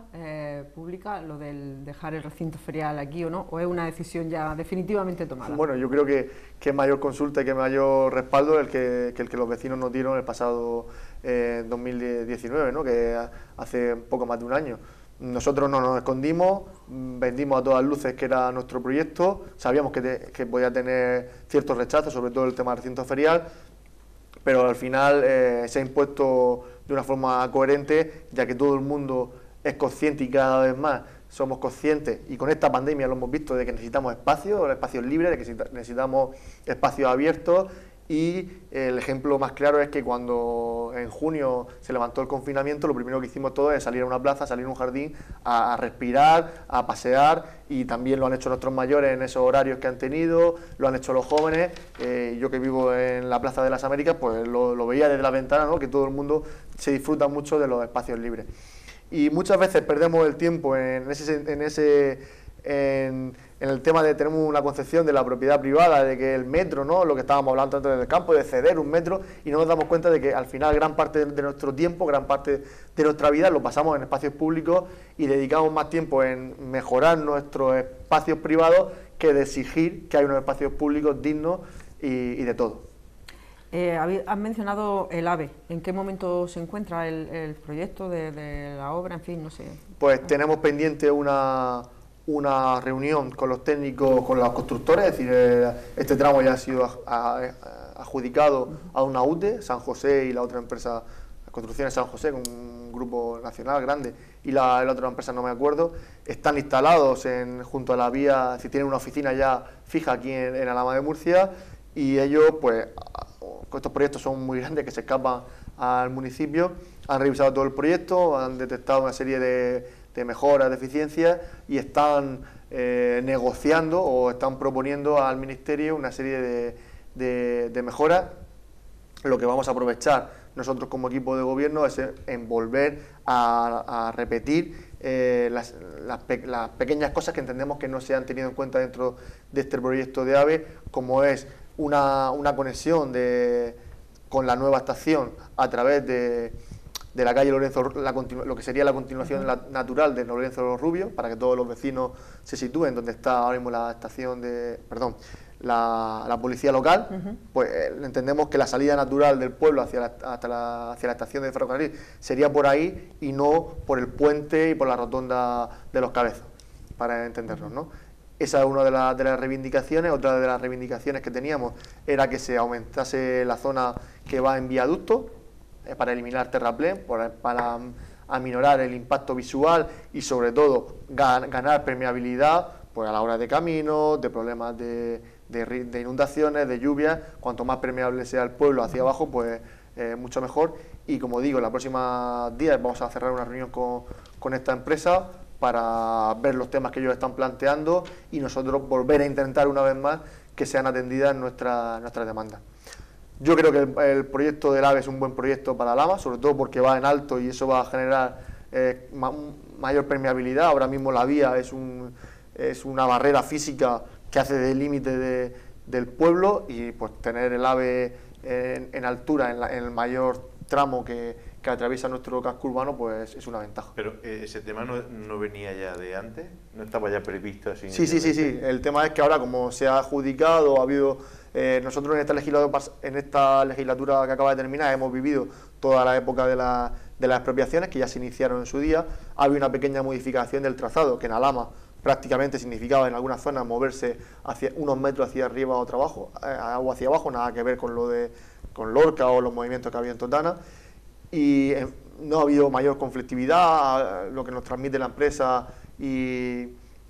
pública lo del dejar el recinto ferial aquí o no? ¿O es una decisión ya definitivamente tomada? Bueno, yo creo que mayor consulta y que mayor respaldo el que los vecinos nos dieron el pasado 2019, ¿no? Que hace poco más de un año. Nosotros no nos escondimos, vendimos a todas luces que era nuestro proyecto, sabíamos que podía tener ciertos rechazos, sobre todo el tema del recinto ferial, pero al final se ha impuesto de una forma coherente, ya que todo el mundo es consciente, y cada vez más somos conscientes, y con esta pandemia lo hemos visto, de que necesitamos espacios libres, de que necesitamos espacios abiertos. Y el ejemplo más claro es que cuando en junio se levantó el confinamiento, lo primero que hicimos todos es salir a una plaza, salir a un jardín, a respirar, a pasear, y también lo han hecho nuestros mayores en esos horarios que han tenido, lo han hecho los jóvenes. Yo que vivo en la Plaza de las Américas, pues lo veía desde la ventana, ¿no? Que todo el mundo se disfruta mucho de los espacios libres. Y muchas veces perdemos el tiempo en ese en el tema de tenemos una concepción de la propiedad privada, de que el metro, ¿no? Lo que estábamos hablando antes del campo, de ceder un metro, y no nos damos cuenta de que al final gran parte de nuestro tiempo, gran parte de nuestra vida lo pasamos en espacios públicos y dedicamos más tiempo en mejorar nuestros espacios privados que de exigir que hay unos espacios públicos dignos y de todo. Han mencionado el AVE. ¿En qué momento se encuentra el proyecto de la obra? En fin, no sé. Pues tenemos pendiente una reunión con los técnicos, con los constructores, es decir, este tramo ya ha sido adjudicado a una UTE, San José y la otra empresa, Construcciones San José, con un grupo nacional grande, y la otra empresa no me acuerdo, están instalados junto a la vía, es decir, tienen una oficina ya fija aquí en Alhama de Murcia, y ellos, pues, estos proyectos son muy grandes que se escapan al municipio, han revisado todo el proyecto, han detectado una serie de mejoras, de eficiencias, y están negociando o están proponiendo al Ministerio una serie de mejoras. Lo que vamos a aprovechar nosotros como equipo de gobierno es en volver a repetir las pequeñas cosas que entendemos que no se han tenido en cuenta dentro de este proyecto de AVE, como es una conexión con la nueva estación a través de la calle Lorenzo, lo que sería la continuación natural de Lorenzo Los Rubios, para que todos los vecinos se sitúen donde está ahora mismo la estación la policía local. Pues entendemos que la salida natural del pueblo hacia la estación de ferrocarril sería por ahí y no por el puente y por la rotonda de los Cabezos, para entendernos, ¿no? Esa es una de las reivindicaciones. Otra de las reivindicaciones que teníamos era que se aumentase la zona que va en viaducto, para eliminar terraplén, para aminorar el impacto visual y sobre todo ganar permeabilidad, pues a la hora de caminos, de problemas de inundaciones, de lluvias. Cuanto más permeable sea el pueblo hacia abajo, pues mucho mejor. Y como digo, en los próximos días vamos a cerrar una reunión con esta empresa para ver los temas que ellos están planteando y nosotros volver a intentar una vez más que sean atendidas nuestras demandas. Yo creo que el proyecto del AVE es un buen proyecto para Alhama, sobre todo porque va en alto y eso va a generar mayor permeabilidad. Ahora mismo la vía es una barrera física que hace de límite del pueblo, y pues tener el AVE en altura, en el mayor tramo que atraviesa nuestro casco urbano, pues es una ventaja. Pero ese tema no venía ya de antes, no estaba ya previsto así. Sí. El tema es que ahora, como se ha adjudicado, ha habido nosotros en esta legislatura que acaba de terminar hemos vivido toda la época de las expropiaciones, que ya se iniciaron en su día. Ha habido una pequeña modificación del trazado, que en Alhama prácticamente significaba en algunas zonas moverse unos metros hacia arriba o hacia abajo, nada que ver con Lorca o los movimientos que había en Totana. Y no ha habido mayor conflictividad. Lo que nos transmite la empresa, y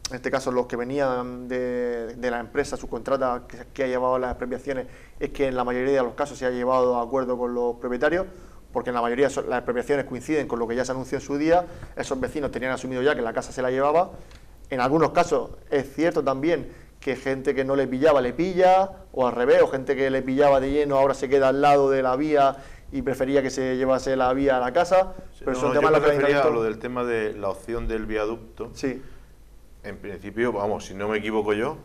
en este caso los que venían de la empresa subcontrata que ha llevado las expropiaciones, es que en la mayoría de los casos se ha llevado a acuerdo con los propietarios, porque en la mayoría las expropiaciones coinciden con lo que ya se anunció en su día. Esos vecinos tenían asumido ya que la casa se la llevaba. En algunos casos es cierto también que gente que no le pillaba le pilla, o al revés, o gente que le pillaba de lleno ahora se queda al lado de la vía y prefería que se llevase la vía a la casa. Sí, pero yo me refería a lo del tema de la opción del viaducto. Sí. En principio, vamos, si no me equivoco yo,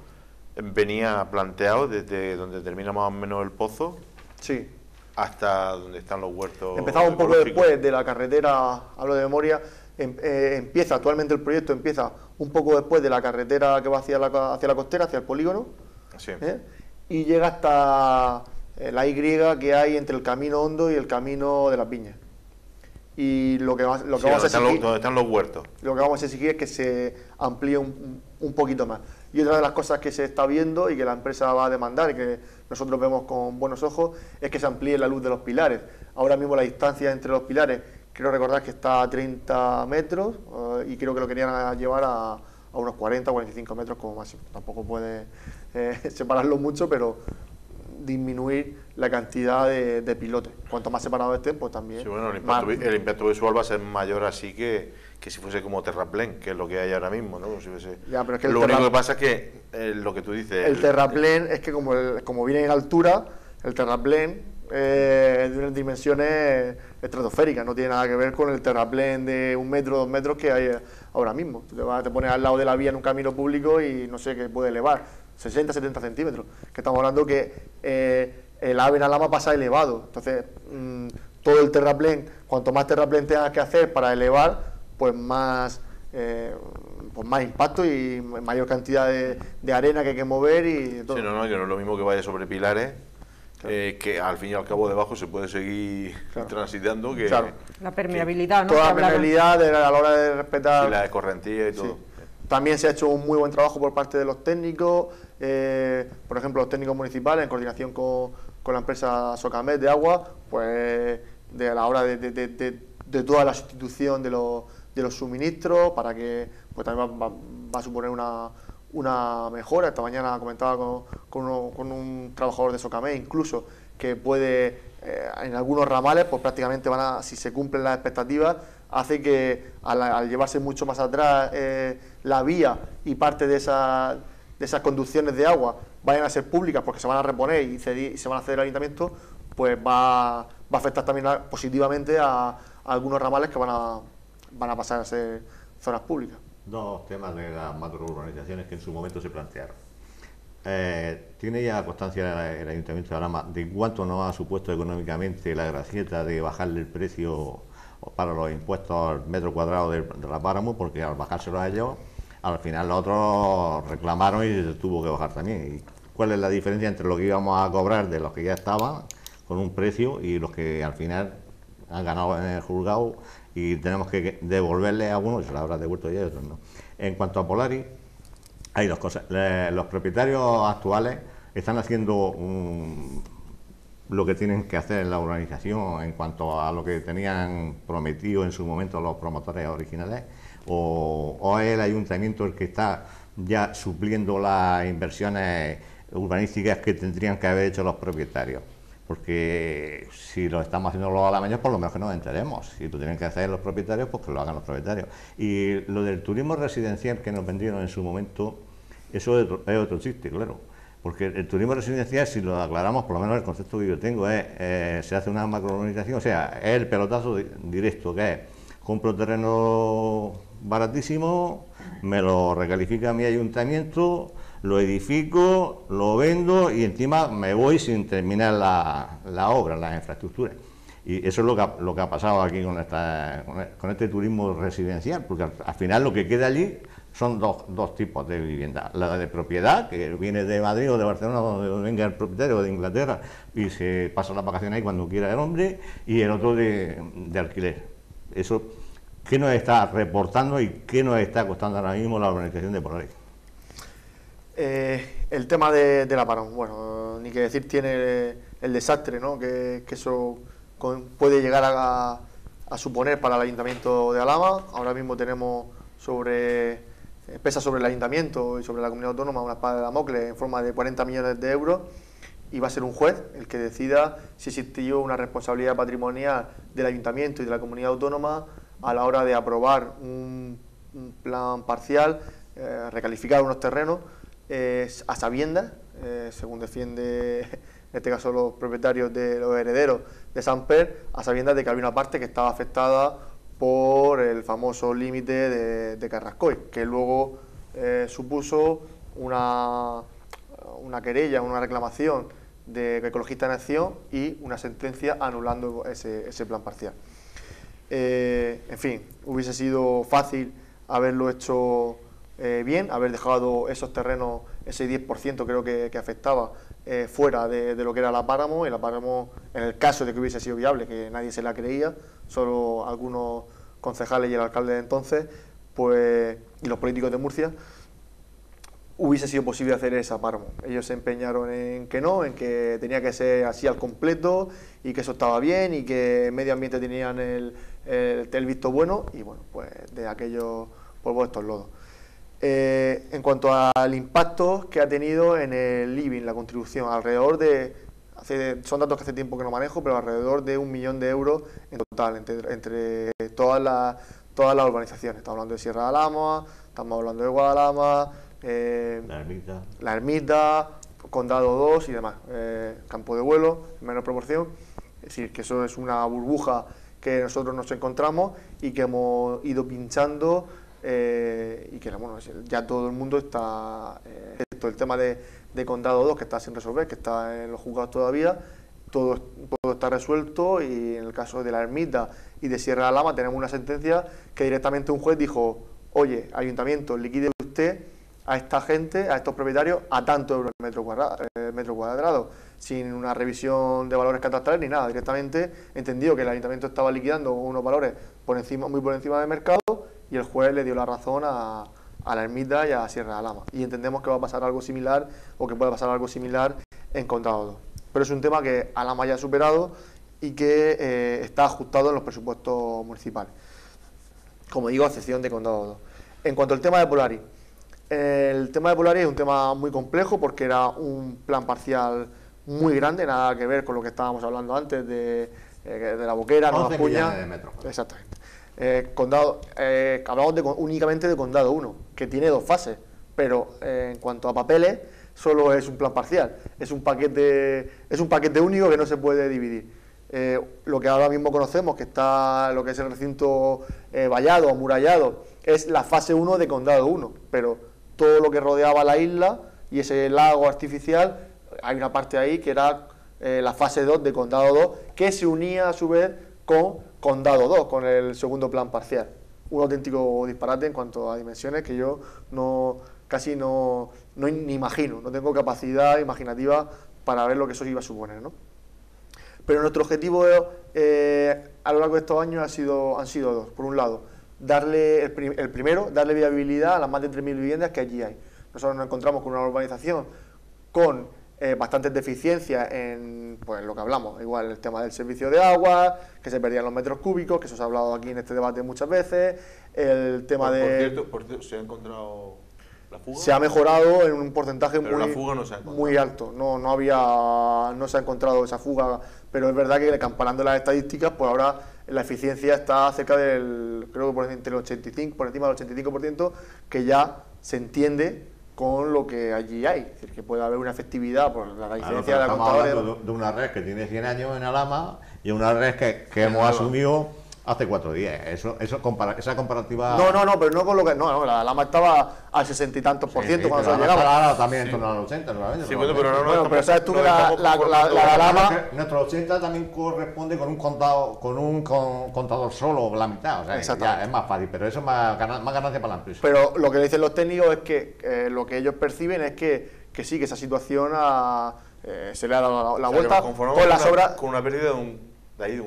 venía planteado desde donde termina más o menos el pozo, sí, hasta donde están los huertos. Empezaba un poco después de la carretera, hablo de memoria, actualmente el proyecto empieza un poco después de la carretera que va hacia la costera, hacia el polígono, sí, y llega hasta la Y que hay entre el camino hondo y el camino de las Viñas. Y lo que vamos a exigir, donde están los huertos. Lo que vamos a exigir es que se amplíe un poquito más. Y otra de las cosas que se está viendo y que la empresa va a demandar y que nosotros vemos con buenos ojos es que se amplíe la luz de los pilares. Ahora mismo la distancia entre los pilares, creo recordar que está a 30 metros y creo que lo querían llevar a unos 40 o 45 metros como máximo. Tampoco puede separarlo mucho, pero disminuir la cantidad de pilotes. Cuanto más separados estén, pues también... Sí, bueno, el impacto visual va a ser mayor así que si fuese como terraplén, que es lo que hay ahora mismo, ¿no? Si fuese... Ya, pero es que lo único que pasa es que lo que tú dices... El terraplén es que como viene en altura, el terraplén de unas dimensiones estratosféricas, no tiene nada que ver con el terraplén de 1 metro, 2 metros que hay ahora mismo. Te pones al lado de la vía en un camino público y no sé qué puede elevar, 60, 70 centímetros, que estamos hablando que el AVE en Alhama pasa elevado, entonces todo el terraplén, cuanto más terraplén tengas que hacer para elevar, pues más impacto y mayor cantidad de arena que hay que mover y todo. Sí, no, que no es lo mismo que vaya sobre pilares, claro, que al fin y al cabo debajo se puede seguir, claro, transitando. Que, claro, la permeabilidad, ¿no? Toda la permeabilidad a la hora de respetar... Y la escorrentía y todo. Sí. También se ha hecho un muy buen trabajo por parte de los técnicos, por ejemplo, los técnicos municipales, en coordinación con la empresa Socamet de agua, pues a la hora de toda la sustitución de los suministros, para que pues también va a suponer una mejora. Esta mañana comentaba con un trabajador de Socamet incluso, que puede, en algunos ramales, pues prácticamente si se cumplen las expectativas, hace que al llevarse mucho más atrás la vía y parte de esas conducciones de agua vayan a ser públicas porque se van a reponer y se van a ceder al ayuntamiento, pues va a afectar también positivamente a algunos ramales que van a pasar a ser zonas públicas. Dos temas de las macrourbanizaciones que en su momento se plantearon. ¿Tiene ya constancia el Ayuntamiento de Alhama de cuánto nos ha supuesto económicamente la gracieta de bajarle el precio para los impuestos al metro cuadrado de la páramo? Porque al bajárselo a ellos, al final los otros reclamaron y se tuvo que bajar también. ¿Y cuál es la diferencia entre lo que íbamos a cobrar de los que ya estaban con un precio y los que al final han ganado en el juzgado y tenemos que devolverle a algunos, se lo habrá devuelto ya y otros no? En cuanto a Polaris, hay dos cosas. Los propietarios actuales están haciendo lo que tienen que hacer en la urbanización en cuanto a lo que tenían prometido en su momento los promotores originales, o es el ayuntamiento el que está ya supliendo las inversiones urbanísticas que tendrían que haber hecho los propietarios. Porque si lo estamos haciendo los alameños, por lo menos que nos enteremos. Si lo tienen que hacer los propietarios, pues que lo hagan los propietarios. Y lo del turismo residencial que nos vendieron en su momento, eso es otro chiste, claro. Porque el turismo residencial, si lo aclaramos, por lo menos el concepto que yo tengo es, se hace una macrourbanización, o sea, es el pelotazo directo, que es, compro terreno baratísimo, me lo recalifica mi ayuntamiento, lo edifico, lo vendo y encima me voy sin terminar la obra, las infraestructuras. Y eso es lo que ha pasado aquí con este turismo residencial, porque al final lo que queda allí son dos tipos de vivienda. La de propiedad, que viene de Madrid o de Barcelona, o de donde venga el propietario, o de Inglaterra, y se pasa las vacaciones ahí cuando quiera el hombre, y el otro de alquiler. Eso, ¿qué nos está reportando y qué nos está costando ahora mismo la urbanización de Polaris? El tema de la parón, bueno, ni que decir tiene el desastre, ¿no?, que eso puede llegar a suponer para el Ayuntamiento de Alhama. Ahora mismo tenemos pesa sobre el Ayuntamiento y sobre la Comunidad Autónoma una espada de Damocles en forma de 40 millones de euros, y va a ser un juez el que decida si existió una responsabilidad patrimonial del Ayuntamiento y de la Comunidad Autónoma a la hora de aprobar un plan parcial, recalificar unos terrenos, a sabiendas, según defiende en este caso los propietarios de los herederos de Samper, a sabiendas de que había una parte que estaba afectada por el famoso límite de Carrascoy, que luego supuso una querella, una reclamación de Ecologistas en Acción y una sentencia anulando ese plan parcial. En fin, hubiese sido fácil haberlo hecho bien, haber dejado esos terrenos, ese 10% creo que afectaba, fuera de lo que era la páramo, y la páramo, en el caso de que hubiese sido viable, que nadie se la creía, solo algunos concejales y el alcalde de entonces, pues, y los políticos de Murcia, hubiese sido posible hacer esa páramo. Ellos se empeñaron en que no, en que tenía que ser así al completo y que eso estaba bien y que medio ambiente tenían el visto bueno, y bueno, pues de aquellos polvos estos lodos. En cuanto al impacto que ha tenido en el living, la contribución, alrededor de, son datos que hace tiempo que no manejo, pero alrededor de 1 millón de euros en total, entre todas las urbanizaciones. Estamos hablando de Sierra de Alhama, estamos hablando de Guadalhama, La Ermita, Condado 2 y demás, campo de vuelo en menor proporción. Es decir, que eso es una burbuja que nosotros nos encontramos y que hemos ido pinchando y que bueno, ya todo el mundo está, el tema de Condado 2 que está sin resolver, que está en los juzgados todavía, todo está resuelto, y en el caso de la Ermita y de Sierra de Alhama tenemos una sentencia que directamente un juez dijo: oye, ayuntamiento, liquide usted a esta gente, a estos propietarios, a tanto euros el metro cuadrado, sin una revisión de valores catastrales ni nada. Directamente entendió que el ayuntamiento estaba liquidando unos valores muy por encima del mercado, y el juez le dio la razón a la Ermita y a Sierra de Alhama. Y entendemos que va a pasar algo similar, o que puede pasar algo similar en Condado 2. Pero es un tema que Alhama ya ha superado y que está ajustado en los presupuestos municipales. Como digo, a excepción de Condado 2. En cuanto al tema de Polari, el tema de Polari es un tema muy complejo porque era un plan parcial muy grande, nada que ver con lo que estábamos hablando antes de la Boquera, Nueva Puña. Exactamente. Hablamos únicamente de Condado 1, que tiene 2 fases, pero en cuanto a papeles, solo es un plan parcial, es un paquete único que no se puede dividir. Lo que ahora mismo conocemos, que está lo que es el recinto vallado, amurallado, es la fase 1 de Condado 1, pero todo lo que rodeaba la isla y ese lago artificial, hay una parte ahí que era la fase 2 de Condado 2, que se unía a su vez con Condado 2, con el segundo plan parcial. Un auténtico disparate en cuanto a dimensiones que yo casi no ni imagino, no tengo capacidad imaginativa para ver lo que eso iba a suponer, ¿no? Pero nuestro objetivo a lo largo de estos años han sido 2. Por un lado, darle viabilidad a las más de 3.000 viviendas que allí hay. Nosotros nos encontramos con una urbanización con bastantes deficiencias en pues, lo que hablamos, igual el tema del servicio de agua, que se perdían los metros cúbicos, que eso se ha hablado aquí en este debate muchas veces, el tema Por cierto, ¿se ha encontrado la fuga? Se ha mejorado en un porcentaje pero la fuga no se ha muy alto, no se ha encontrado esa fuga, pero es verdad que comparando las estadísticas, pues ahora la eficiencia está cerca creo que entre el 85, por encima del 85%, que ya se entiende con lo que allí hay, es decir, que puede haber una efectividad por la diferencia de la contadora. Estamos hablando de una red que tiene 100 años en Alhama y una red que hemos asumido hace 4 días. Esa comparativa... No, pero no con lo que... No, la Alhama estaba al 60 y tantos por ciento cuando se llegaba. Ahora también en torno al 80, normalmente. Sí, pero sabes tú que la Alhama... Nuestro 80 también corresponde con un contador solo, la mitad. O sea, ya es más fácil, pero eso es más ganancia para la empresa. Pero lo que dicen los técnicos es que lo que ellos perciben es que sí, que esa situación se le ha dado la vuelta con las obras... Con una pérdida de un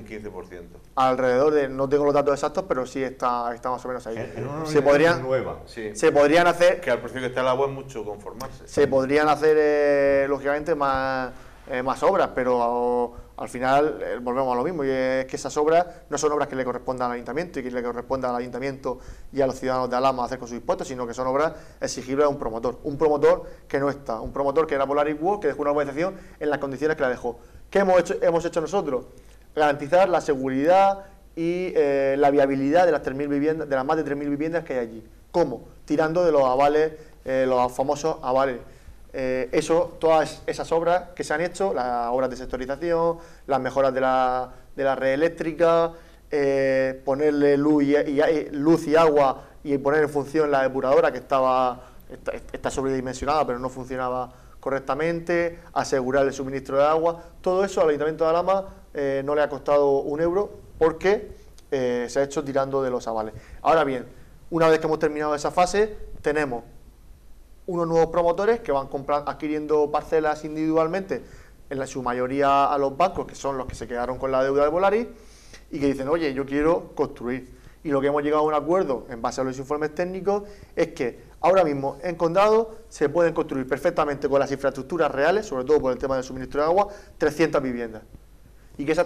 15%. Alrededor de, no tengo los datos exactos, pero sí está más o menos ahí. Se podrían hacer... Que al precio que está el agua es mucho conformarse. Se podrían hacer, lógicamente, más obras, pero al final volvemos a lo mismo, y es que esas obras no son obras que le correspondan al ayuntamiento y que le correspondan al ayuntamiento y a los ciudadanos de Alhama hacer con sus impuestos, sino que son obras exigibles a un promotor que no está, un promotor que era Polaris World, que dejó una urbanización en las condiciones que la dejó. ¿Qué hemos hecho nosotros? Garantizar la seguridad y la viabilidad de las 3.000 viviendas, de las más de 3.000 viviendas que hay allí. ¿Cómo? Tirando de los avales, los famosos avales. Todas esas obras que se han hecho, las obras de sectorización, las mejoras de la red eléctrica, ponerle luz y agua y poner en función la depuradora que está sobredimensionada pero no funcionaba correctamente, asegurar el suministro de agua, todo eso al Ayuntamiento de Alhama no le ha costado un euro porque se ha hecho tirando de los avales. Ahora bien, una vez que hemos terminado esa fase, tenemos unos nuevos promotores que van adquiriendo parcelas individualmente, en su mayoría a los bancos, que son los que se quedaron con la deuda de Polaris, y que dicen, oye, yo quiero construir. Y lo que hemos llegado a un acuerdo, en base a los informes técnicos, es que ahora mismo en Condado se pueden construir perfectamente con las infraestructuras reales, sobre todo por el tema del suministro de agua, 300 viviendas. Y que esas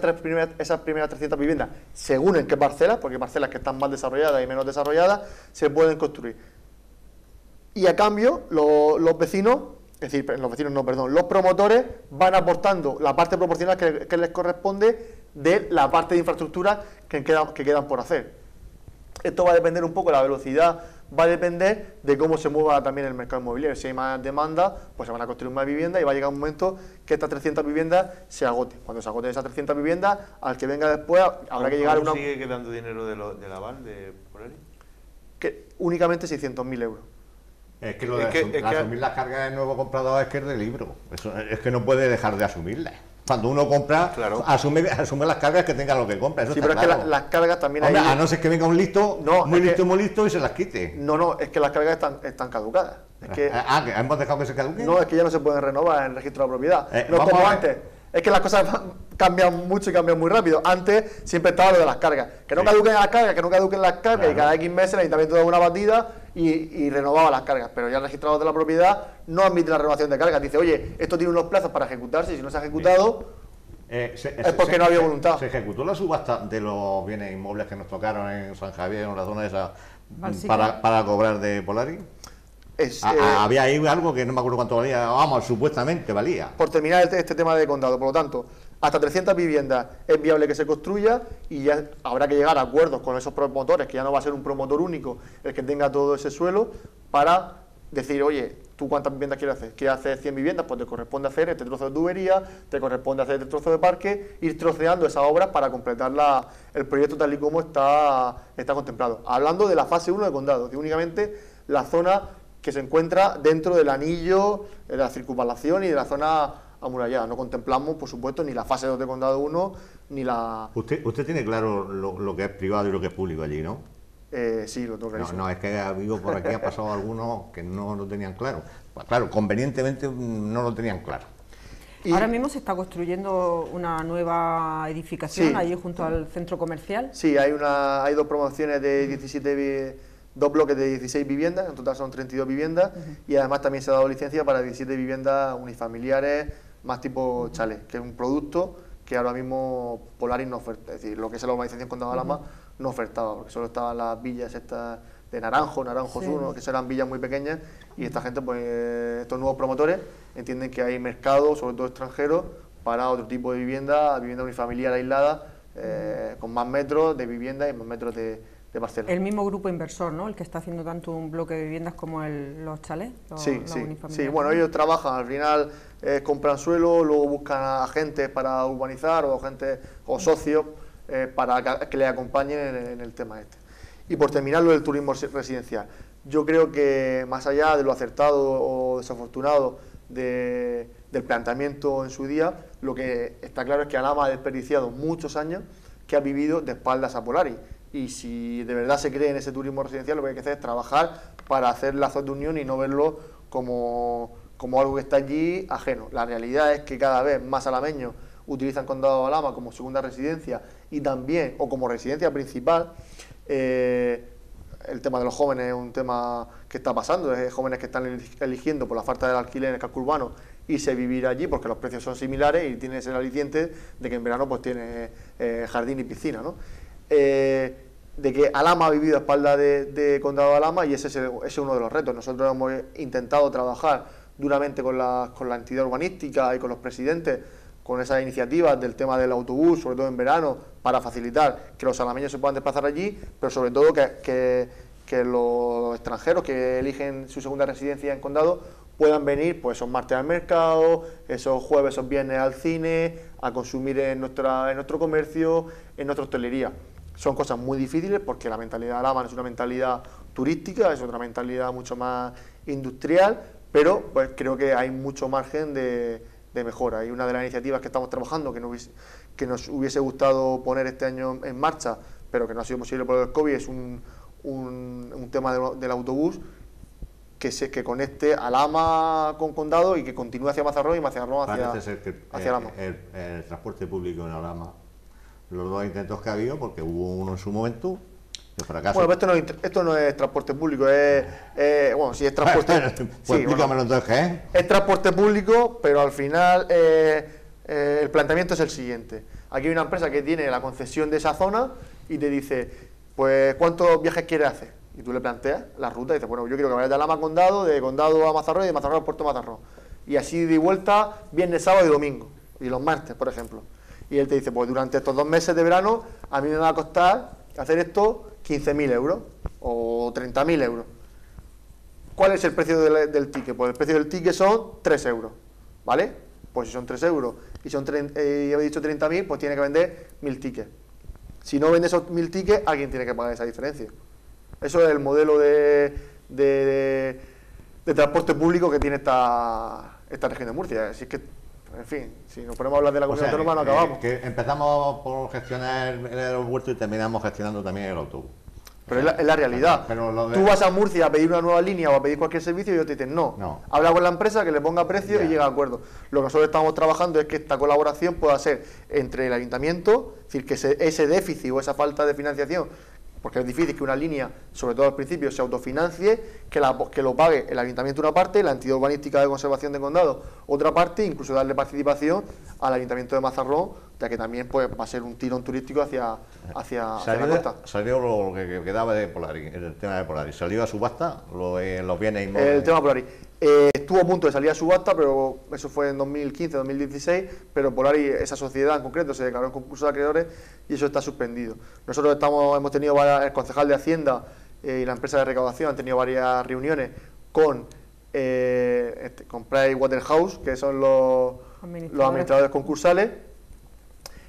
primeras 300 viviendas, según en qué parcelas, porque hay parcelas que están más desarrolladas y menos desarrolladas, se pueden construir. Y a cambio, los vecinos, los promotores van aportando la parte proporcional que les corresponde de la parte de infraestructura que quedan por hacer. Esto va a depender un poco de la velocidad va a depender de cómo se mueva también el mercado inmobiliario. Si hay más demanda, pues se van a construir más viviendas y va a llegar un momento que estas 300 viviendas se agoten. Cuando se agoten esas 300 viviendas, al que venga después habrá que llegar a una... ¿Sigue quedando dinero del aval de Polari? Que únicamente 600.000 euros. Es que lo de asumir las cargas del nuevo comprador es que es de libro. Eso, es que no puede dejar de asumirlas. Cuando uno compra, claro, asume las cargas que tenga lo que compra. Eso sí, está pero claro. es que las cargas también Hombre, hay... a no ser que venga un listo, No, muy es listo y se las quite. No, es que las cargas están caducadas. Es que, que hemos dejado que se caduquen. no, es que ya no se pueden renovar en el registro de la propiedad. No es vamos como a ver. antes. Es que las cosas cambian mucho y cambian muy rápido. Antes siempre estaba lo de las cargas. Que no caduquen las cargas, que no caduquen las cargas, Claro. y cada X meses el ayuntamiento daba una batida y renovaba las cargas. Pero ya el registrador de la propiedad no admite la renovación de cargas. Dice, oye, esto tiene unos plazos para ejecutarse y si no se ha ejecutado, es porque no había voluntad. Se ejecutó la subasta de los bienes inmuebles que nos tocaron en San Javier, en la zona esa, Balsica. para cobrar de Polari. Había ahí algo que no me acuerdo cuánto valía, vamos, supuestamente valía. Por terminar este tema de condado, por lo tanto, hasta 300 viviendas es viable que se construya y ya habrá que llegar a acuerdos con esos promotores, que ya no va a ser un promotor único el que tenga todo ese suelo, para decir, oye, ¿tú cuántas viviendas quieres hacer? ¿Quieres hacer 100 viviendas? Pues te corresponde hacer este trozo de tubería, te corresponde hacer este trozo de parque, ir troceando esas obras para completar el proyecto tal y como está contemplado. Hablando de la fase 1 de condado, que únicamente la zona que se encuentra dentro del anillo, de la circunvalación y de la zona amurallada. No contemplamos, por supuesto, ni la fase 2 de condado 1, ni la... Usted tiene claro lo que es privado y lo que es público allí, ¿no? Sí, lo tengo clarísimo. No, es que vivo por aquí ha pasado algunos que no lo tenían claro. Pues claro, convenientemente no lo tenían claro. Ahora mismo se está construyendo una nueva edificación, Sí. allí junto al centro comercial. Sí, hay dos promociones de 2 bloques de 16 viviendas, en total son 32 viviendas, y además también se ha dado licencia para 17 viviendas unifamiliares, más tipo chalet, que es un producto que ahora mismo Polaris no oferta. Es decir, lo que es la urbanización Condado de Alhama no ofertaba, porque solo estaban las villas estas de Naranjos Sí. 1, que eran villas muy pequeñas, y esta gente, pues estos nuevos promotores, entienden que hay mercado, sobre todo extranjero, para otro tipo de vivienda unifamiliar aislada, con más metros de vivienda y más metros de parcela. El mismo grupo inversor, ¿no? El que está haciendo tanto un bloque de viviendas como los chalés, Sí, los sí, unifamiliares. sí. Bueno, ellos trabajan, al final compran suelo, luego buscan a agentes para urbanizar o socios para que les acompañen en el tema este. Y por terminar lo del turismo residencial, yo creo que más allá de lo acertado o desafortunado del planteamiento en su día, lo que está claro es que Alhama ha desperdiciado muchos años que ha vivido de espaldas a Polari. Y si de verdad se cree en ese turismo residencial, lo que hay que hacer es trabajar para hacer lazos de unión y no verlo como algo que está allí ajeno. La realidad es que cada vez más alameños utilizan Condado de Alhama como segunda residencia y también, o como residencia principal. El tema de los jóvenes es un tema que está pasando, es jóvenes que están eligiendo por la falta del alquiler en el casco urbano irse a vivir allí porque los precios son similares y tiene ese aliciente de que en verano pues tiene jardín y piscina, ¿no? De que Alhama ha vivido a espaldas de Condado de Alhama, y ese es uno de los retos. Nosotros hemos intentado trabajar duramente con la entidad urbanística y con los presidentes, con esas iniciativas del tema del autobús, sobre todo en verano, para facilitar que los alameños se puedan desplazar allí, pero sobre todo que los extranjeros que eligen su segunda residencia en Condado puedan venir pues esos martes al mercado, esos jueves, esos viernes al cine, a consumir en nuestro comercio, en nuestra hostelería. Son cosas muy difíciles porque la mentalidad de Alhama no es una mentalidad turística, es otra mentalidad mucho más industrial, pero pues creo que hay mucho margen de mejora. Y una de las iniciativas que estamos trabajando, que nos hubiese gustado poner este año en marcha, pero que no ha sido posible por el COVID, es un tema del autobús que conecte Alhama con Condado y que continúe hacia Mazarrón y Mazarrón hacia Alhama. El transporte público en Alhama, los dos intentos que ha habido, porque hubo uno en su momento de fracaso. Bueno, pero esto no es transporte público, bueno, sí es transporte. Pues sí, explícamelo bueno, entonces, ¿qué es? Es transporte público, pero al final el planteamiento es el siguiente. Aquí hay una empresa que tiene la concesión de esa zona y te dice, pues, ¿cuántos viajes quieres hacer? Y tú le planteas la ruta y dices, bueno, yo quiero que vayas de Alhama a Condado, de Condado a Mazarrón y de Mazarrón al puerto de Mazarrón. Y así de vuelta, viernes, sábado y domingo, y los martes, por ejemplo. Y él te dice, pues durante estos 2 meses de verano, a mí me va a costar hacer esto 15.000 euros o 30.000 euros. ¿Cuál es el precio del ticket? Pues el precio del ticket son 3 euros, ¿vale? Pues si son 3 euros y son he dicho 30.000, pues tiene que vender 1.000 tickets. Si no vende esos 1.000 tickets, alguien tiene que pagar esa diferencia. Eso es el modelo de transporte público que tiene esta región de Murcia. Así que, en fin, si nos ponemos a hablar de la comunidad autónoma, no acabamos. Que empezamos por gestionar el aeropuerto y terminamos gestionando también el autobús. Pero es la realidad. Pero Tú vas a Murcia a pedir una nueva línea o a pedir cualquier servicio y ellos te dicen no. Habla con la empresa que le ponga precio y llega a acuerdo. Lo que nosotros estamos trabajando es que esta colaboración pueda ser entre el ayuntamiento, es decir, que ese déficit o esa falta de financiación, porque es difícil que una línea, sobre todo al principio, se autofinancie, que lo pague el ayuntamiento una parte, la entidad urbanística de conservación de condado otra parte, incluso darle participación al ayuntamiento de Mazarrón, ya que también pues, va a ser un tirón turístico hacia la costa. Salió lo que quedaba de Polaris, el tema de Polaris. ¿Salió a subasta los bienes inmuebles? El tema Polaris. Estuvo a punto de salir a subasta, pero eso fue en 2015, 2016, pero Polaris, esa sociedad en concreto, se declaró en concurso de acreedores y eso está suspendido. Nosotros hemos tenido el concejal de Hacienda y la empresa de recaudación han tenido varias reuniones con Pricewaterhouse, que son los administradores concursales,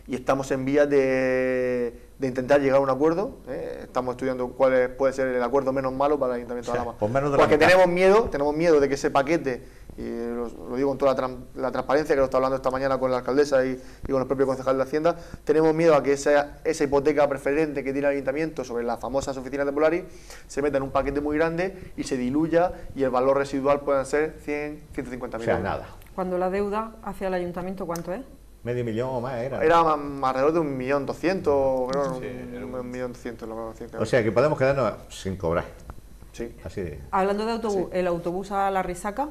y estamos en vías de intentar llegar a un acuerdo. Estamos estudiando cuál puede ser el acuerdo menos malo para el Ayuntamiento de Alhama. Porque tenemos miedo de que ese paquete, y lo digo con toda la transparencia que lo está hablando esta mañana con la alcaldesa y con el propio concejal de Hacienda, tenemos miedo a que esa hipoteca preferente que tiene el Ayuntamiento sobre las famosas oficinas de Polaris se meta en un paquete muy grande y se diluya y el valor residual puedan ser 100, 150.000 euros. O sea, nada. Cuando la deuda hacia el Ayuntamiento, ¿cuánto es? Medio millón o más era. Era alrededor de 1.200.000, creo, sí, 1.200.000. O sea que podemos quedarnos sin cobrar. Sí. Así de... Hablando de autobús, sí. ¿El autobús a la Risaca?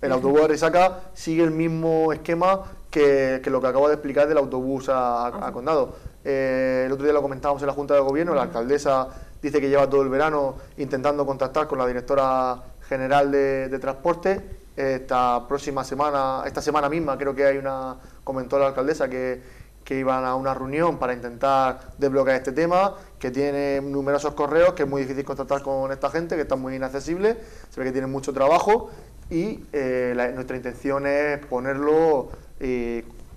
El autobús a Risaca sigue el mismo esquema que lo que acabo de explicar del autobús a Condado. El otro día lo comentábamos en la Junta de Gobierno, la alcaldesa dice que lleva todo el verano intentando contactar con la directora general de transporte. Esta semana misma creo que comentó la alcaldesa que iban a una reunión para intentar desbloquear este tema, que tiene numerosos correos, que es muy difícil contactar con esta gente, que están muy inaccesibles, se ve que tienen mucho trabajo y nuestra intención es ponerlo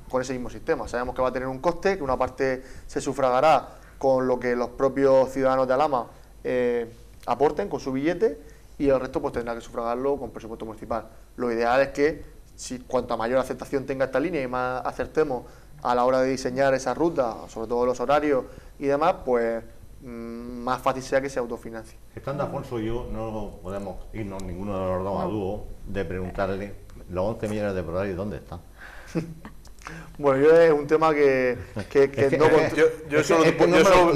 con ese mismo sistema. Sabemos que va a tener un coste, que una parte se sufragará con lo que los propios ciudadanos de Alhama aporten con su billete y el resto pues tendrá que sufragarlo con presupuesto municipal. Lo ideal es que cuanta mayor aceptación tenga esta línea y más acertemos a la hora de diseñar esa ruta, sobre todo los horarios y demás, pues más fácil sea que se autofinancie. Estando Afonso y yo, no podemos irnos ninguno de los dos a dúo de preguntarle los 11 millones de Polaris, ¿dónde están? Bueno, es un tema que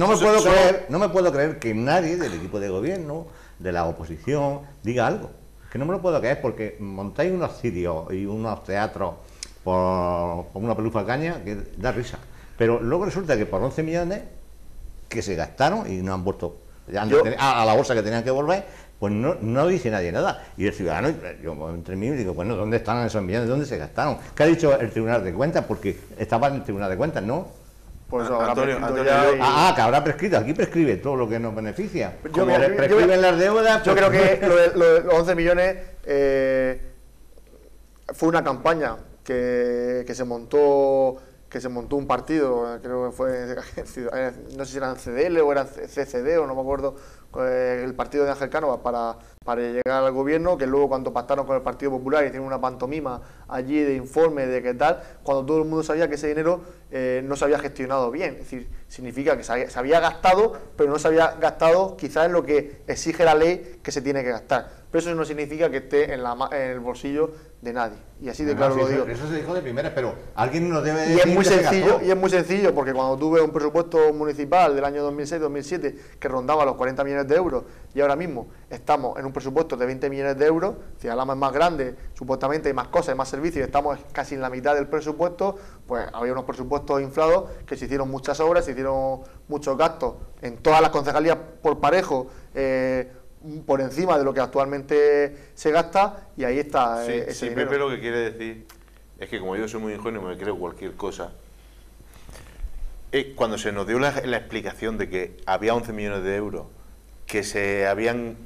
no me puedo creer que nadie del equipo de gobierno, de la oposición, diga algo. Que no me lo puedo creer porque montáis unos sitios y unos teatros por una pelufa caña que da risa. Pero luego resulta que por 11 millones que se gastaron y no han vuelto a la bolsa que tenían que volver, pues no dice nadie nada. Y el ciudadano, yo entre mí digo, bueno, ¿dónde están esos millones? ¿Dónde se gastaron? ¿Qué ha dicho el Tribunal de Cuentas? Porque estaba en el Tribunal de Cuentas, ¿no? Pues Antonio, que habrá prescrito. Aquí prescribe todo lo que nos beneficia. Prescriben las deudas. Yo creo que los 11 millones fue una campaña que se montó un partido, creo que fue, no sé si eran CDL o eran CCD o no me acuerdo, el partido de Ángel Cánovas para llegar al gobierno, que luego cuando pactaron con el Partido Popular y tienen una pantomima allí de informe de qué tal, cuando todo el mundo sabía que ese dinero no se había gestionado bien, es decir, significa que se había gastado, pero no se había gastado quizás en lo que exige la ley que se tiene que gastar, pero eso no significa que esté en el bolsillo de nadie, y así de claro lo digo. Eso se dijo de primera, pero alguien nos debe decir. Y es muy sencillo, porque cuando tú ves un presupuesto municipal del año 2006-2007 que rondaba los 40 millones de euros y ahora mismo estamos en un presupuesto de 20 millones de euros, si Alhama es más grande, supuestamente hay más cosas, hay más servicios y estamos casi en la mitad del presupuesto, pues había unos presupuestos inflados que se hicieron muchas obras, se hicieron muchos gastos en todas las concejalías por parejo, por encima de lo que actualmente se gasta, y ahí está ese dinero. Pepe lo que quiere decir es que como yo soy muy ingenuo y me creo cualquier cosa, cuando se nos dio la explicación de que había 11 millones de euros que se habían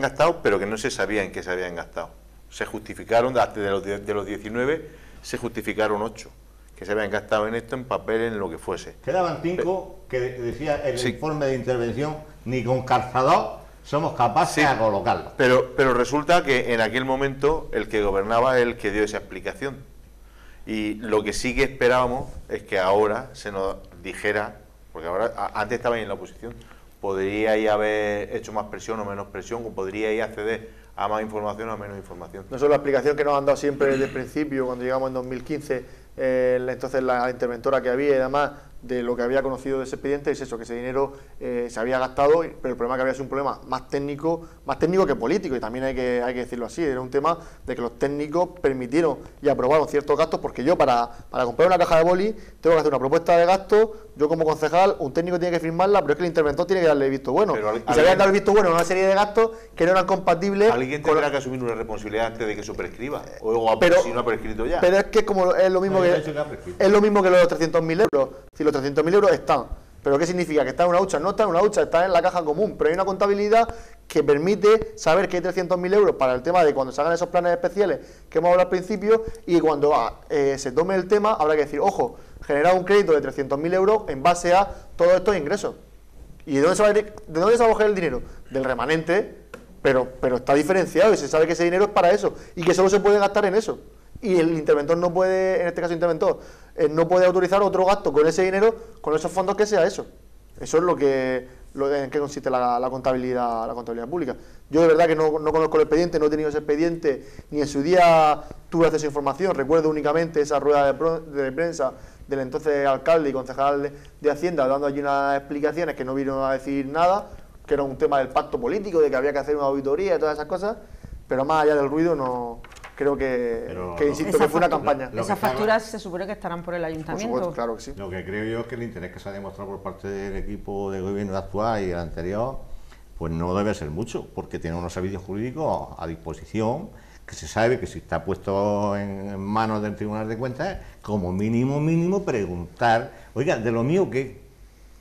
gastado, pero que no se sabía en qué se habían gastado. Se justificaron, de los 19, se justificaron 8, que se habían gastado en esto, en papel, en lo que fuese. Quedaban 5 que decía el informe de intervención, ni con calzador somos capaces de colocarlo. Pero resulta que en aquel momento el que gobernaba es el que dio esa explicación. Y lo que sí que esperábamos es que ahora se nos dijera, porque ahora antes estabais en la oposición, podríais haber hecho más presión o menos presión, o podríais acceder a más información o a menos información. Nosotros la explicación que nos han dado siempre desde el principio, cuando llegamos en 2015, entonces la interventora que había y demás, de lo que había conocido de ese expediente, es eso, que ese dinero se había gastado, pero el problema que había sido un problema más técnico que político, y también hay que decirlo así, era un tema de que los técnicos permitieron y aprobaron ciertos gastos, porque yo para comprar una caja de boli tengo que hacer una propuesta de gasto, yo como concejal, un técnico tiene que firmarla, pero es que el interventor tiene que darle el visto bueno, y se habían dado el visto bueno en una serie de gastos que no eran compatibles. Alguien tendrá que asumir una responsabilidad antes de que eso prescriba, si no ha prescrito ya. Pero es que es lo mismo que los 300.000 euros. Si los 300.000 euros están, ¿pero qué significa? ¿Que está en una hucha? No está en una hucha, está en la caja común, pero hay una contabilidad que permite saber que hay 300.000 euros para el tema de cuando se hagan esos planes especiales que hemos hablado al principio, y cuando se tome el tema habrá que decir, ojo, generar un crédito de 300.000 euros en base a todos estos ingresos. ¿Y de dónde se va a coger el dinero? Del remanente, pero está diferenciado y se sabe que ese dinero es para eso y que solo se puede gastar en eso. Y el interventor no puede, en este caso interventor, no puede autorizar otro gasto con ese dinero, con esos fondos, que sea eso. Eso es en qué consiste la contabilidad pública. Yo de verdad que no conozco el expediente, no he tenido ese expediente, ni en su día tuve acceso a información. Recuerdo únicamente esa rueda de prensa del entonces alcalde y concejal de Hacienda, dando allí unas explicaciones que no vieron a decir nada, que era un tema del pacto político, de que había que hacer una auditoría y todas esas cosas, pero más allá del ruido no... Creo insisto, que fue una campaña. Esas facturas se supone que estarán por el ayuntamiento. Por supuesto, claro que sí. Lo que creo yo es que el interés que se ha demostrado por parte del equipo de gobierno actual y el anterior, pues no debe ser mucho, porque tiene unos servicios jurídicos a disposición, que se sabe que si está puesto en manos del Tribunal de Cuentas, como mínimo preguntar, oiga, ¿de lo mío qué?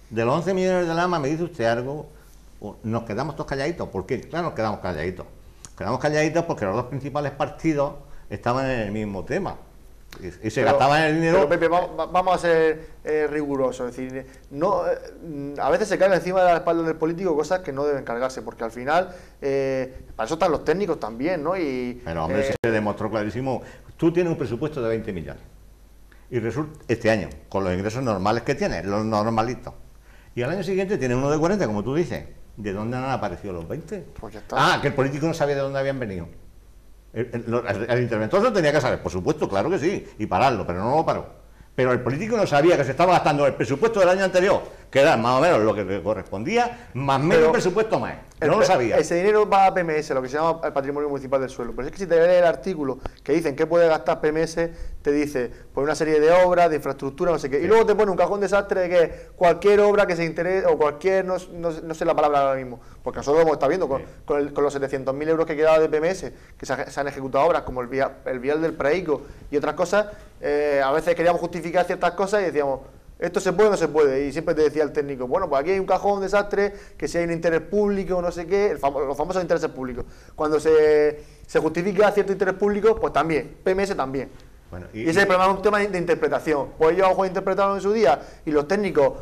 De los 11 millones de Lama, ¿me dice usted algo? ¿Nos quedamos todos calladitos? ¿Por qué? Claro, nos quedamos calladitos. Quedamos calladitos porque los dos principales partidos estaban en el mismo tema y se gastaban el dinero. Pero Pepe, vamos a ser rigurosos, es decir, a veces se cargan encima de la espalda del político cosas que no deben cargarse, porque al final para eso están los técnicos también, ¿no? Pero hombre, se demostró clarísimo. Tú tienes un presupuesto de 20 millones y resulta este año, con los ingresos normales que tienes, los normalitos, y al año siguiente tienes uno de 40, como tú dices. ¿De dónde han aparecido los 20? Pues ya está. Que el político no sabía de dónde habían venido. El interventor lo tenía que saber, por supuesto, claro que sí, y pararlo, pero no lo paró. Pero el político no sabía que se estaba gastando el presupuesto del año anterior, que era más o menos lo que le correspondía, más medio presupuesto más. No lo sabía. Ese dinero va a PMS, lo que se llama el patrimonio municipal del suelo. Pero es que si te lees el artículo que dicen que puede gastar PMS, te dice por una serie de obras, de infraestructura, no sé qué. Y luego te pone un cajón desastre de que cualquier obra que se interese, o cualquier, no sé la palabra ahora mismo, porque nosotros lo hemos estado viendo con los 700.000 euros que quedaba de PMS, que se han ejecutado obras como el vial del Praico y otras cosas. A veces queríamos justificar ciertas cosas y decíamos, esto se puede o no se puede, y siempre te decía el técnico, bueno, pues aquí hay un cajón desastre, que si hay un interés público o no sé qué, los famosos intereses públicos. Cuando se justifica cierto interés público, pues también, PMS también. Bueno, y ese problema es un tema de interpretación. Pues ellos a interpretaron en su día, y los técnicos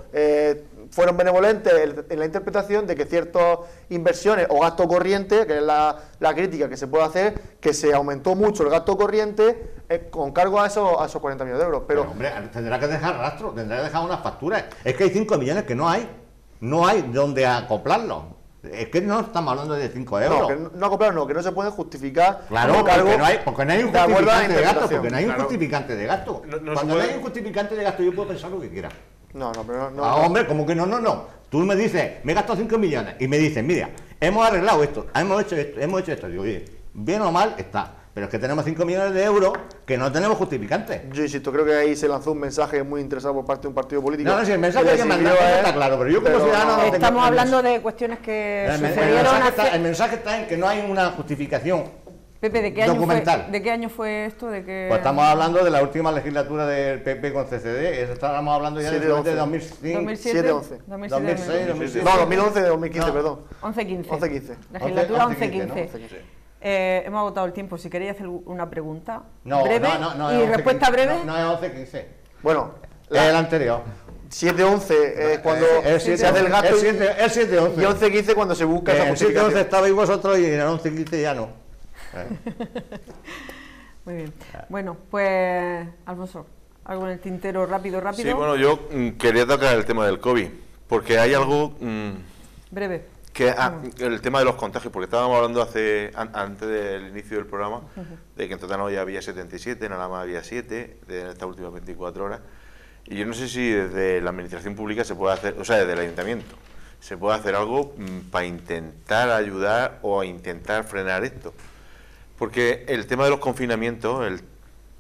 fueron benevolentes en la interpretación de que ciertas inversiones o gasto corriente, que es la crítica que se puede hacer, que se aumentó mucho el gasto corriente con cargo a esos 40 millones de euros. Pero hombre, tendrá que dejar rastro, tendrá que dejar unas facturas. Es que hay 5 millones que no hay donde acoplarlos. Es que no estamos hablando de 5 euros. No, que no acoplarlos, no, que no se pueden justificar. Claro, cargo porque no hay un justificante de gasto, porque no hay un justificante de gasto. Cuando no hay un justificante de gasto, yo puedo pensar lo que quiera. Pero no. Hombre, como que no. Tú me dices, me he gastado 5 millones y me dices, mira, hemos arreglado esto, hemos hecho esto. Digo, oye, bien o mal está, pero es que tenemos 5 millones de euros que no tenemos justificantes. Yo insisto, creo que ahí se lanzó un mensaje muy interesado por parte de un partido político. No, si el mensaje que mandar está claro, pero yo como ciudadano... Estamos hablando de cuestiones que sucedieron el mensaje está en que no hay una justificación Pepe, documental. ¿de qué año fue esto? Pues estamos hablando de la última legislatura del PP con CCD, estábamos hablando ya de 2005, 2007, 2006, 2007. No, 2011, 2015, No. perdón. 11-15. 11-15. Legislatura 11-15, 11-15. Hemos agotado el tiempo. Si queréis hacer una pregunta No, breve no, y es respuesta 11-15. breve. No, no es 11-15. Bueno, El anterior. 7-11 es cuando se hace el gasto El 7-11. y 11-15 cuando se busca esa En el 7-11 justificación. estabais vosotros y en el 11-15 ya no. Muy bien. Bueno, pues, Alfonso, algo en el tintero rápido. Sí, bueno, yo quería tocar el tema del COVID, porque hay algo Breve. que el tema de los contagios, porque estábamos hablando antes del inicio del programa, de que en Totano ya había 77, en Alhama había 7, en estas últimas 24 horas, y yo no sé si desde la administración pública se puede hacer, o sea, desde el ayuntamiento, se puede hacer algo para intentar ayudar o intentar frenar esto. Porque el tema de los confinamientos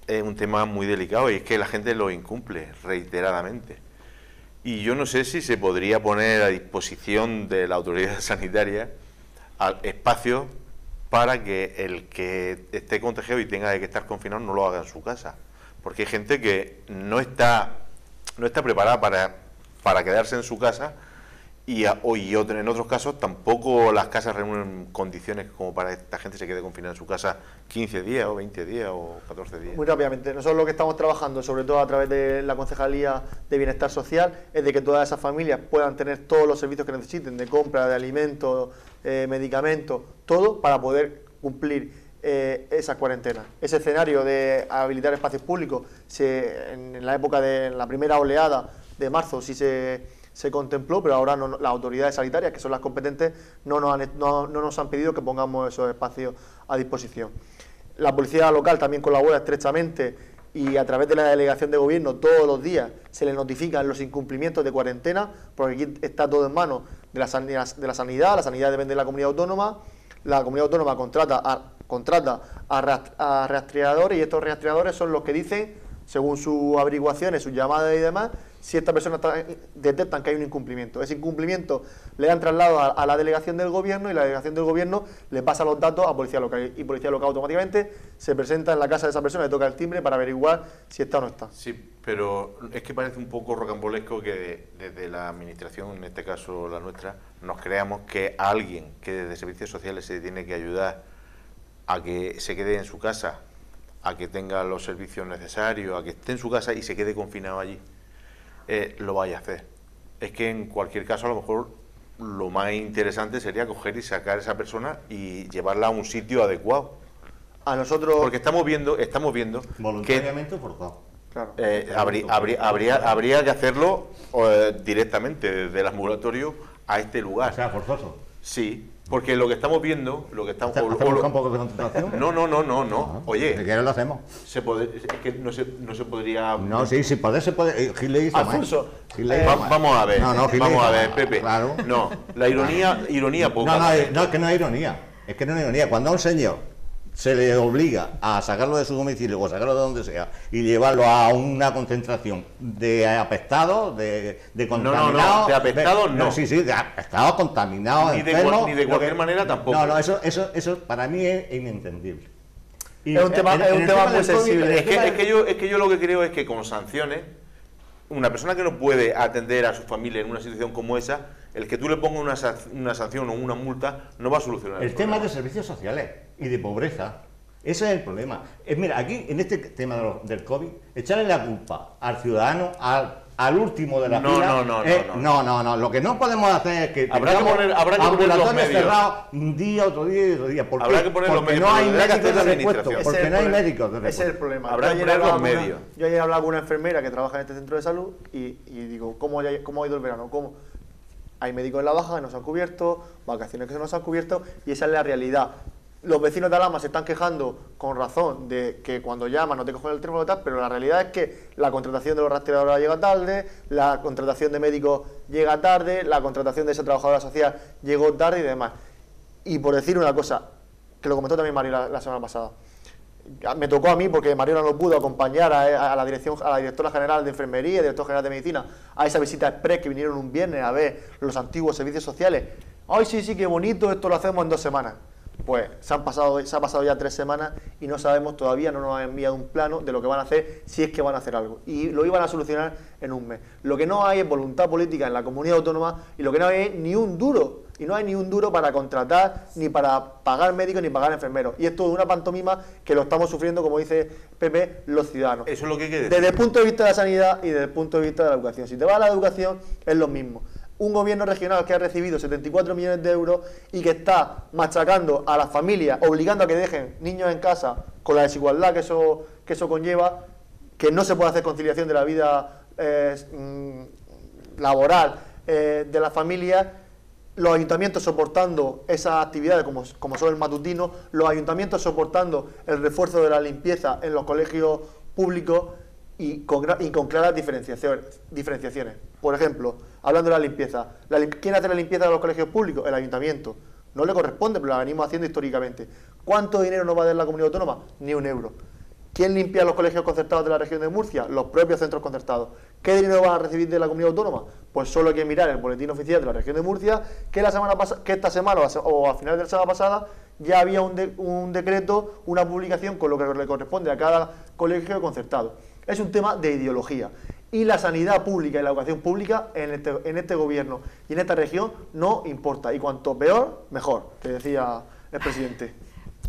es un tema muy delicado y es que la gente lo incumple reiteradamente. Y yo no sé si se podría poner a disposición de la autoridad sanitaria espacios para que el que esté contagiado y tenga que estar confinado no lo haga en su casa. Porque hay gente que no está preparada para quedarse en su casa y en otros casos tampoco las casas reúnen condiciones como para que esta gente se quede confinada en su casa 15 días o 20 días o 14 días. Muy rápidamente, nosotros lo que estamos trabajando, sobre todo a través de la Concejalía de Bienestar Social, es de que todas esas familias puedan tener todos los servicios que necesiten, de compra, de alimentos, medicamentos, todo para poder cumplir esa cuarentena. Ese escenario de habilitar espacios públicos, en la época de la primera oleada de marzo sí se contempló, pero ahora las autoridades sanitarias, que son las competentes, no nos han pedido que pongamos esos espacios a disposición. La policía local también colabora estrechamente y a través de la delegación de gobierno todos los días se le notifican los incumplimientos de cuarentena, porque aquí está todo en manos de la sanidad depende de la comunidad autónoma contrata a rastreadores y estos rastreadores son los que dicen, según sus averiguaciones, sus llamadas y demás, si esta persona detectan que hay un incumplimiento. Ese incumplimiento le dan traslado a la delegación del gobierno y la delegación del gobierno le pasa los datos a policía local y policía local automáticamente se presenta en la casa de esa persona, le toca el timbre para averiguar si está o no está. Sí, pero es que parece un poco rocambolesco que desde la administración, en este caso la nuestra, nos creamos que a alguien que desde servicios sociales se tiene que ayudar a que se quede en su casa, a que tenga los servicios necesarios, a que esté en su casa y se quede confinado allí, lo vaya a hacer. Es que en cualquier caso a lo mejor lo más interesante sería coger y sacar a esa persona y llevarla a un sitio adecuado. A nosotros... Porque estamos viendo voluntariamente forzado. Claro. Habría que hacerlo directamente desde el ambulatorio a este lugar. O sea, forzoso. Sí, porque lo que estamos viendo, ¿Hacemos un campo de concentración? No. Oye, Si quieres lo hacemos. es que no se podría. No, sí, se puede. Gil le hizo mal. Alfonso, Gil le hizo mal. Vamos a ver. No, Gil le hizo vamos a ver, mal, Pepe. Claro. No, la ironía poca. No, es que no es ironía. Es que no es ironía. Cuando a un señor se le obliga a sacarlo de su domicilio o a sacarlo de donde sea y llevarlo a una concentración de apestados, de contaminados. No, de apestados no. Sí, de apestados, contaminados, Ni enfermos. de cualquier manera tampoco. No, eso para mí es inentendible. Y Es un tema del muy del sensible. COVID, Es que yo lo que creo es que con sanciones, una persona que no puede atender a su familia en una situación como esa, el que tú le pongas una sanción o una multa no va a solucionar el tema de servicios sociales y de pobreza. Ese es el problema. Mira, aquí en este tema del COVID, echarle la culpa al ciudadano, al último de la fila. No. Lo que no podemos hacer es que habrá que poner los medios cerrados un día, otro día y otro día. ¿Por qué? Habrá que poner los porque medios, no hay tendrá que médicos hacer de la repuesto. administración. Porque no hay médicos de repuesto. Ese es el problema. Habrá que poner los medios. Yo ayer hablaba con una enfermera que trabaja en este centro de salud y digo, ¿cómo ha ido el verano? ¿Cómo? Hay médicos en la baja que no se han cubierto, vacaciones que no se han cubierto y esa es la realidad. Los vecinos de Alhama se están quejando con razón de que cuando llaman no te cogen el teléfono y tal, pero la realidad es que la contratación de los rastreadores llega tarde, la contratación de médicos llega tarde, la contratación de esa trabajadora social llegó tarde y demás. Y por decir una cosa, que lo comentó también Mario la semana pasada, me tocó a mí porque Mario no pudo acompañar a la directora general de enfermería, director general de medicina, a esa visita express que vinieron un viernes a ver los antiguos servicios sociales. Ay, sí, qué bonito, esto lo hacemos en 2 semanas. Pues se ha pasado ya 3 semanas y no sabemos todavía, no nos han enviado un plano de lo que van a hacer, si es que van a hacer algo. Y lo iban a solucionar en un mes. Lo que no hay es voluntad política en la comunidad autónoma y lo que no hay es ni un duro. Y no hay ni un duro para contratar, ni para pagar médicos, ni pagar enfermeros. Y es todo una pantomima que lo estamos sufriendo, como dice Pepe, los ciudadanos. Eso es lo que hay que decir. Desde el punto de vista de la sanidad y desde el punto de vista de la educación. Si te vas a la educación, es lo mismo. Un gobierno regional que ha recibido 74 millones de euros y que está machacando a las familias, obligando a que dejen niños en casa con la desigualdad que eso conlleva, que no se puede hacer conciliación de la vida laboral de las familias, los ayuntamientos soportando esas actividades como son el matutino, los ayuntamientos soportando el refuerzo de la limpieza en los colegios públicos y con claras diferenciaciones. Por ejemplo, hablando de la limpieza, ¿quién hace la limpieza de los colegios públicos? El ayuntamiento. No le corresponde, pero la venimos haciendo históricamente. ¿Cuánto dinero nos va a dar la comunidad autónoma? Ni un euro. ¿Quién limpia los colegios concertados de la región de Murcia? Los propios centros concertados. ¿Qué dinero van a recibir de la comunidad autónoma? Pues solo hay que mirar el boletín oficial de la región de Murcia, que esta semana o a finales de la semana pasada ya había un decreto, una publicación con lo que le corresponde a cada colegio concertado. Es un tema de ideología. Y la sanidad pública y la educación pública en este gobierno y en esta región no importa. Y cuanto peor, mejor, que decía el presidente.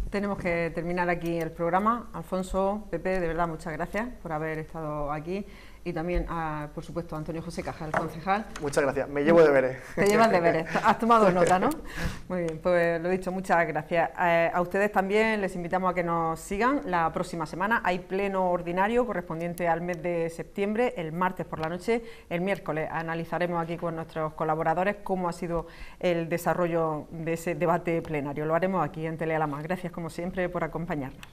Tenemos que terminar aquí el programa. Alfonso, Pepe, de verdad muchas gracias por haber estado aquí. Y también, por supuesto, a Antonio José Caja, el concejal. Muchas gracias, me llevo deberes. Te llevas deberes, has tomado nota, ¿no? Muy bien, pues lo dicho, muchas gracias. A ustedes también les invitamos a que nos sigan la próxima semana. Hay pleno ordinario correspondiente al mes de septiembre, el martes por la noche. El miércoles analizaremos aquí con nuestros colaboradores cómo ha sido el desarrollo de ese debate plenario. Lo haremos aquí en Telealama. Gracias, como siempre, por acompañarnos.